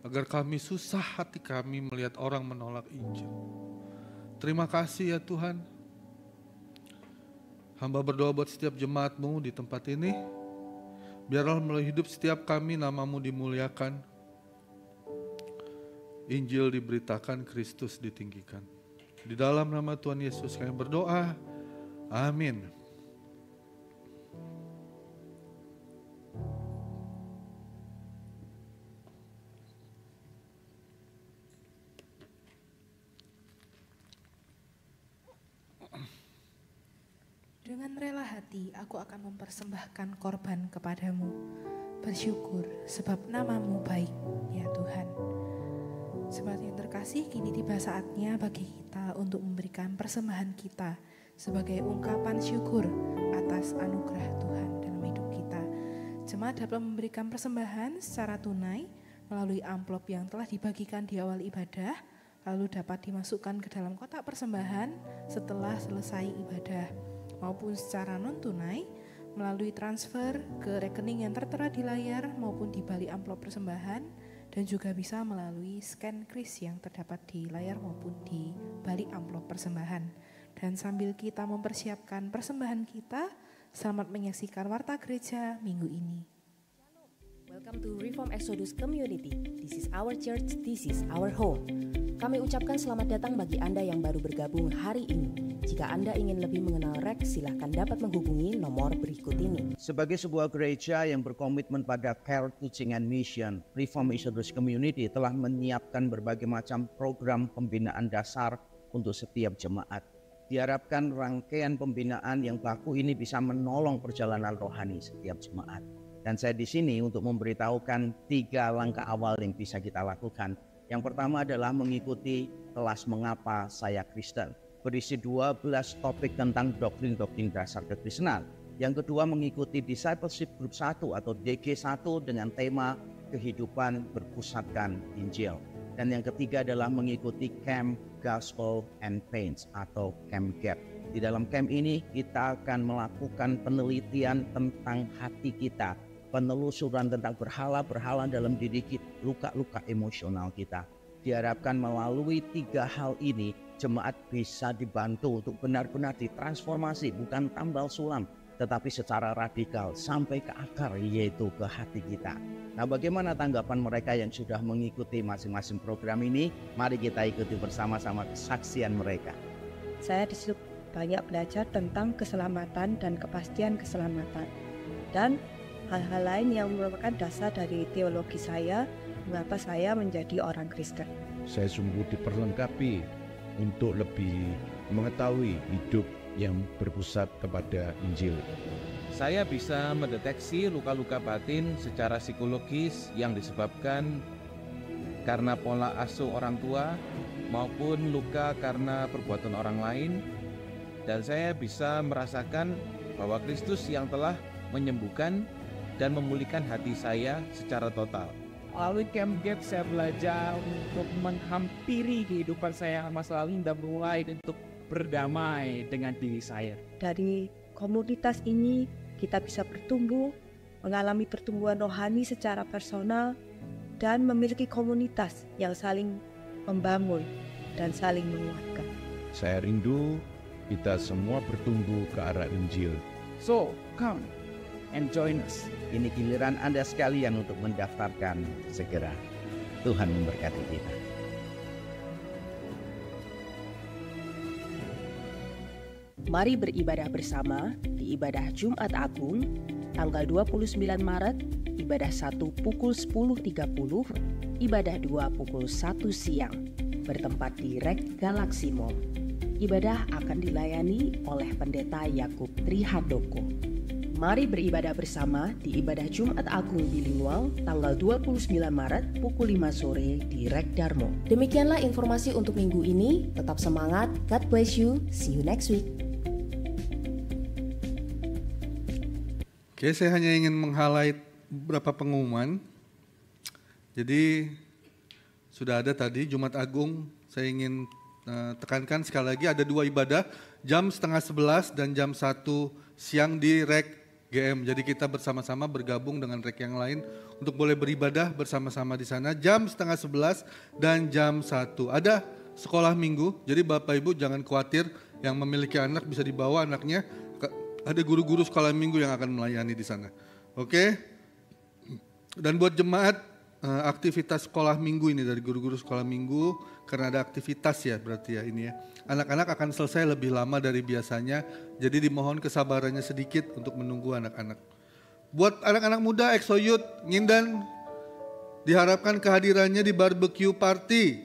[SPEAKER 2] Agar kami susah hati kami melihat orang menolak Injil. Terima kasih ya Tuhan. Hamba berdoa buat setiap jemaat-Mu di tempat ini. Biarlah melalui hidup setiap kami nama-Mu dimuliakan. Injil diberitakan, Kristus ditinggikan. Di dalam nama Tuhan Yesus kami berdoa. Amin.
[SPEAKER 3] Dengan rela hati aku akan mempersembahkan korban kepadamu. Bersyukur sebab nama-Mu baik ya Tuhan. Jemaat yang terkasih, kini tiba saatnya bagi kita untuk memberikan persembahan kita sebagai ungkapan syukur atas anugerah Tuhan dalam hidup kita. Jemaat dapat memberikan persembahan secara tunai melalui amplop yang telah dibagikan di awal ibadah, lalu dapat dimasukkan ke dalam kotak persembahan setelah selesai ibadah, maupun secara non-tunai melalui transfer ke rekening yang tertera di layar maupun di balik amplop persembahan, dan juga bisa melalui scan kris yang terdapat di layar maupun di balik amplop persembahan. Dan sambil kita mempersiapkan persembahan kita, selamat menyaksikan Warta Gereja minggu ini.
[SPEAKER 6] Welcome to Reform Exodus Community. This is our church, this is our home. Kami ucapkan selamat datang bagi Anda yang baru bergabung hari ini. Jika Anda ingin lebih mengenal REX, silahkan dapat menghubungi nomor berikut ini.
[SPEAKER 7] Sebagai sebuah gereja yang berkomitmen pada care, teaching, and mission, Reform Exodus Community telah menyiapkan berbagai macam program pembinaan dasar untuk setiap jemaat. Diharapkan rangkaian pembinaan yang baku ini bisa menolong perjalanan rohani setiap jemaat. Dan saya di sini untuk memberitahukan 3 langkah awal yang bisa kita lakukan. Yang pertama adalah mengikuti kelas Mengapa Saya Kristen, berisi 12 topik tentang doktrin-doktrin dasar kekristenan. Yang kedua mengikuti Discipleship Group 1 atau DG1 dengan tema kehidupan berpusatkan Injil. Dan yang ketiga adalah mengikuti Camp Gospel and Pains atau Camp GAP. Di dalam camp ini kita akan melakukan penelitian tentang hati kita, penelusuran tentang berhala-berhala dalam diri kita, luka-luka emosional kita. Diharapkan melalui 3 hal ini, jemaat bisa dibantu untuk benar-benar ditransformasi, bukan tambal sulam, tetapi secara radikal sampai ke akar, yaitu ke hati kita. Nah, bagaimana tanggapan mereka yang sudah mengikuti masing-masing program ini? Mari kita ikuti bersama-sama kesaksian mereka.
[SPEAKER 8] Saya di situ banyak belajar tentang keselamatan dan kepastian keselamatan, dan hal-hal lain yang merupakan dasar dari teologi saya, mengapa saya menjadi orang Kristen.
[SPEAKER 9] Saya sungguh diperlengkapi untuk lebih mengetahui hidup yang berpusat kepada Injil.
[SPEAKER 10] Saya bisa mendeteksi luka-luka batin secara psikologis yang disebabkan karena pola asuh orang tua maupun luka karena perbuatan orang lain, dan saya bisa merasakan bahwa Kristus yang telah menyembuhkan dan memulihkan hati saya secara total.
[SPEAKER 11] Melalui Camp Gap saya belajar untuk menghampiri kehidupan saya masa lalu dan mulai untuk berdamai dengan diri saya.
[SPEAKER 8] Dari komunitas ini kita bisa bertumbuh, mengalami pertumbuhan rohani secara personal, dan memiliki komunitas yang saling membangun dan saling menguatkan.
[SPEAKER 9] Saya rindu kita semua bertumbuh ke arah Injil.
[SPEAKER 11] So, come and join us.
[SPEAKER 7] Ini giliran Anda sekalian untuk mendaftarkan segera. Tuhan memberkati kita.
[SPEAKER 6] Mari beribadah bersama di ibadah Jumat Agung tanggal 29 Maret, ibadah 1 pukul 10.30, ibadah 2 pukul 1 siang, bertempat di Rek Galaxy Mall. Ibadah akan dilayani oleh Pendeta Yakub Trihandoko. Mari beribadah bersama di ibadah Jumat Agung Bilingual tanggal 29 Maret pukul 5 sore di Rek Darmo. Demikianlah informasi untuk minggu ini. Tetap semangat, God bless you, see you next week.
[SPEAKER 2] Oke, saya hanya ingin meng-highlight beberapa pengumuman. Jadi sudah ada tadi Jumat Agung, saya ingin tekankan sekali lagi ada 2 ibadah, jam 10:30 dan jam 1 siang di Rek GM. Jadi kita bersama-sama bergabung dengan rek yang lain untuk boleh beribadah bersama-sama di sana jam 10:30 dan jam 1. Ada sekolah minggu, jadi Bapak Ibu jangan khawatir, yang memiliki anak bisa dibawa anaknya. Ada guru-guru sekolah minggu yang akan melayani di sana. Oke? Dan buat jemaat, aktivitas sekolah minggu ini dari guru-guru sekolah minggu, karena ada aktivitas ya berarti ya ini ya. Anak-anak akan selesai lebih lama dari biasanya, jadi dimohon kesabarannya sedikit untuk menunggu anak-anak. Buat anak-anak muda, EXO Youth Ngindan, diharapkan kehadirannya di barbecue party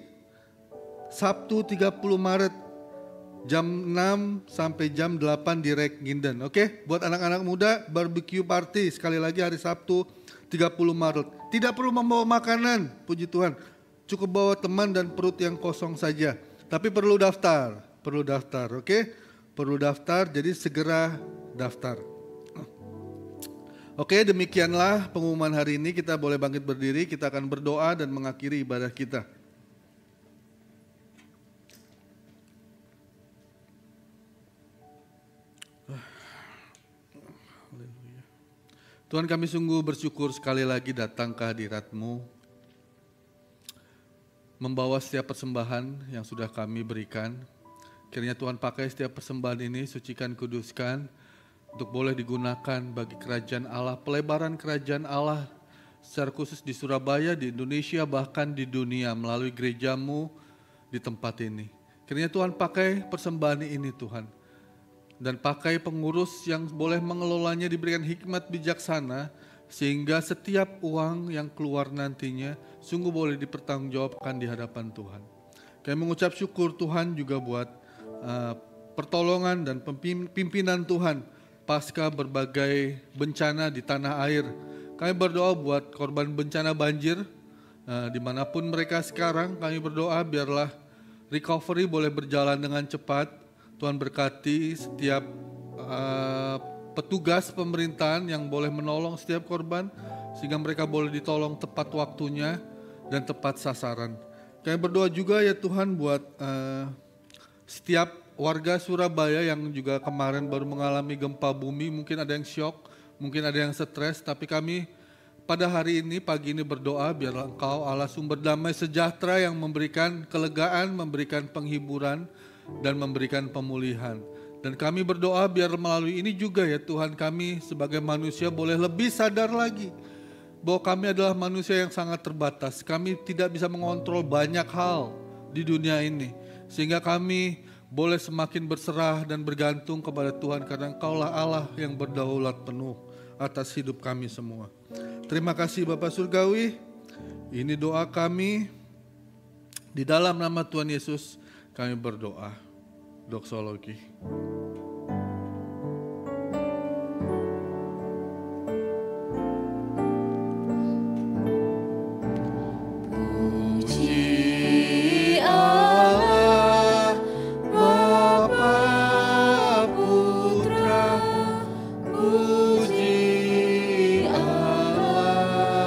[SPEAKER 2] Sabtu 30 Maret jam 6 sampai jam 8 di Rek Ngindan. Oke, buat anak-anak muda, barbecue party sekali lagi hari Sabtu 30 Maret. Tidak perlu membawa makanan, puji Tuhan. Cukup bawa teman dan perut yang kosong saja. Tapi perlu daftar, oke? Perlu daftar, jadi segera daftar. Oke, demikianlah pengumuman hari ini. Kita boleh bangkit berdiri, kita akan berdoa dan mengakhiri ibadah kita. Tuhan, kami sungguh bersyukur sekali lagi datang ke hadirat-Mu, membawa setiap persembahan yang sudah kami berikan. Kiranya Tuhan pakai setiap persembahan ini, sucikan, kuduskan, untuk boleh digunakan bagi kerajaan Allah, pelebaran kerajaan Allah, secara khusus di Surabaya, di Indonesia, bahkan di dunia, melalui gereja-Mu di tempat ini. Kiranya Tuhan pakai persembahan ini Tuhan, dan pakai pengurus yang boleh mengelolanya, diberikan hikmat bijaksana, sehingga setiap uang yang keluar nantinya sungguh boleh dipertanggungjawabkan di hadapan Tuhan. Kami mengucap syukur Tuhan juga buat pertolongan dan pimpinan Tuhan pasca berbagai bencana di tanah air. Kami berdoa buat korban bencana banjir dimanapun mereka sekarang. Kami berdoa biarlah recovery boleh berjalan dengan cepat. Tuhan berkati setiap petugas pemerintahan yang boleh menolong setiap korban, sehingga mereka boleh ditolong tepat waktunya dan tepat sasaran. Kami berdoa juga ya Tuhan buat setiap warga Surabaya yang juga kemarin baru mengalami gempa bumi, mungkin ada yang syok, mungkin ada yang stres, tapi kami pada hari ini, pagi ini berdoa biarlah Engkau Allah sumber damai sejahtera yang memberikan kelegaan, memberikan penghiburan, dan memberikan pemulihan. Dan kami berdoa biar melalui ini juga ya Tuhan, kami sebagai manusia boleh lebih sadar lagi bahwa kami adalah manusia yang sangat terbatas. Kami tidak bisa mengontrol banyak hal di dunia ini, sehingga kami boleh semakin berserah dan bergantung kepada Tuhan, karena Engkaulah Allah yang berdaulat penuh atas hidup kami semua. Terima kasih Bapa Surgawi, ini doa kami, di dalam nama Tuhan Yesus kami berdoa. Doksologi.
[SPEAKER 1] Puji Allah, Bapa Putra, puji Allah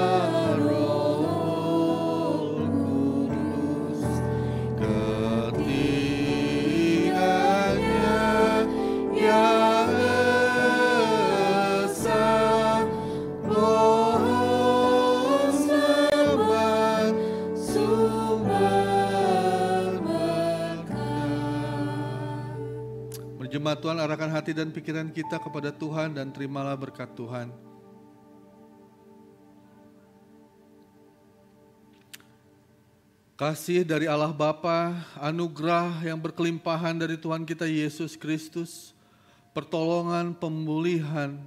[SPEAKER 1] Roh
[SPEAKER 2] Jemaat Tuhan, arahkan hati dan pikiran kita kepada Tuhan dan terimalah berkat Tuhan. Kasih dari Allah Bapa, anugerah yang berkelimpahan dari Tuhan kita Yesus Kristus, pertolongan, pemulihan,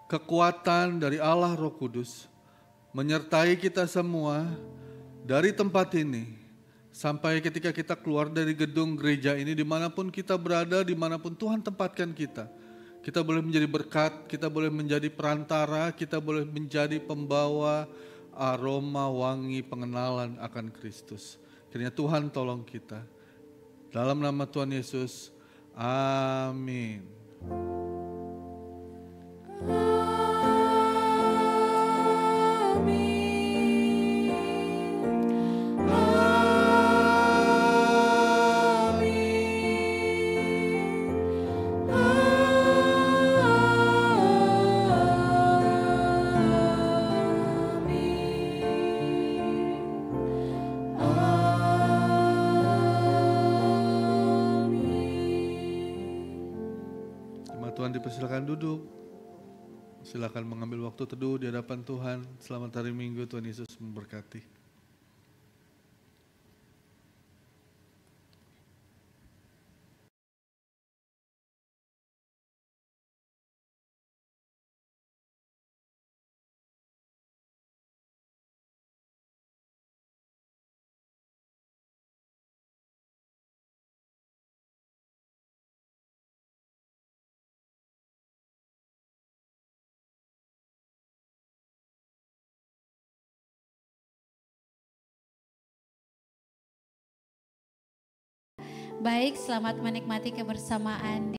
[SPEAKER 2] kekuatan dari Allah Roh Kudus, menyertai kita semua dari tempat ini, sampai ketika kita keluar dari gedung gereja ini, dimanapun kita berada, dimanapun Tuhan tempatkan kita. Kita boleh menjadi berkat, kita boleh menjadi perantara, kita boleh menjadi pembawa aroma wangi pengenalan akan Kristus. Kiranya Tuhan tolong kita. Dalam nama Tuhan Yesus, amin. Tuhan dipersilakan duduk. Silakan mengambil waktu teduh di hadapan Tuhan. Selamat hari Minggu, Tuhan Yesus memberkati.
[SPEAKER 5] Baik, selamat menikmati kebersamaan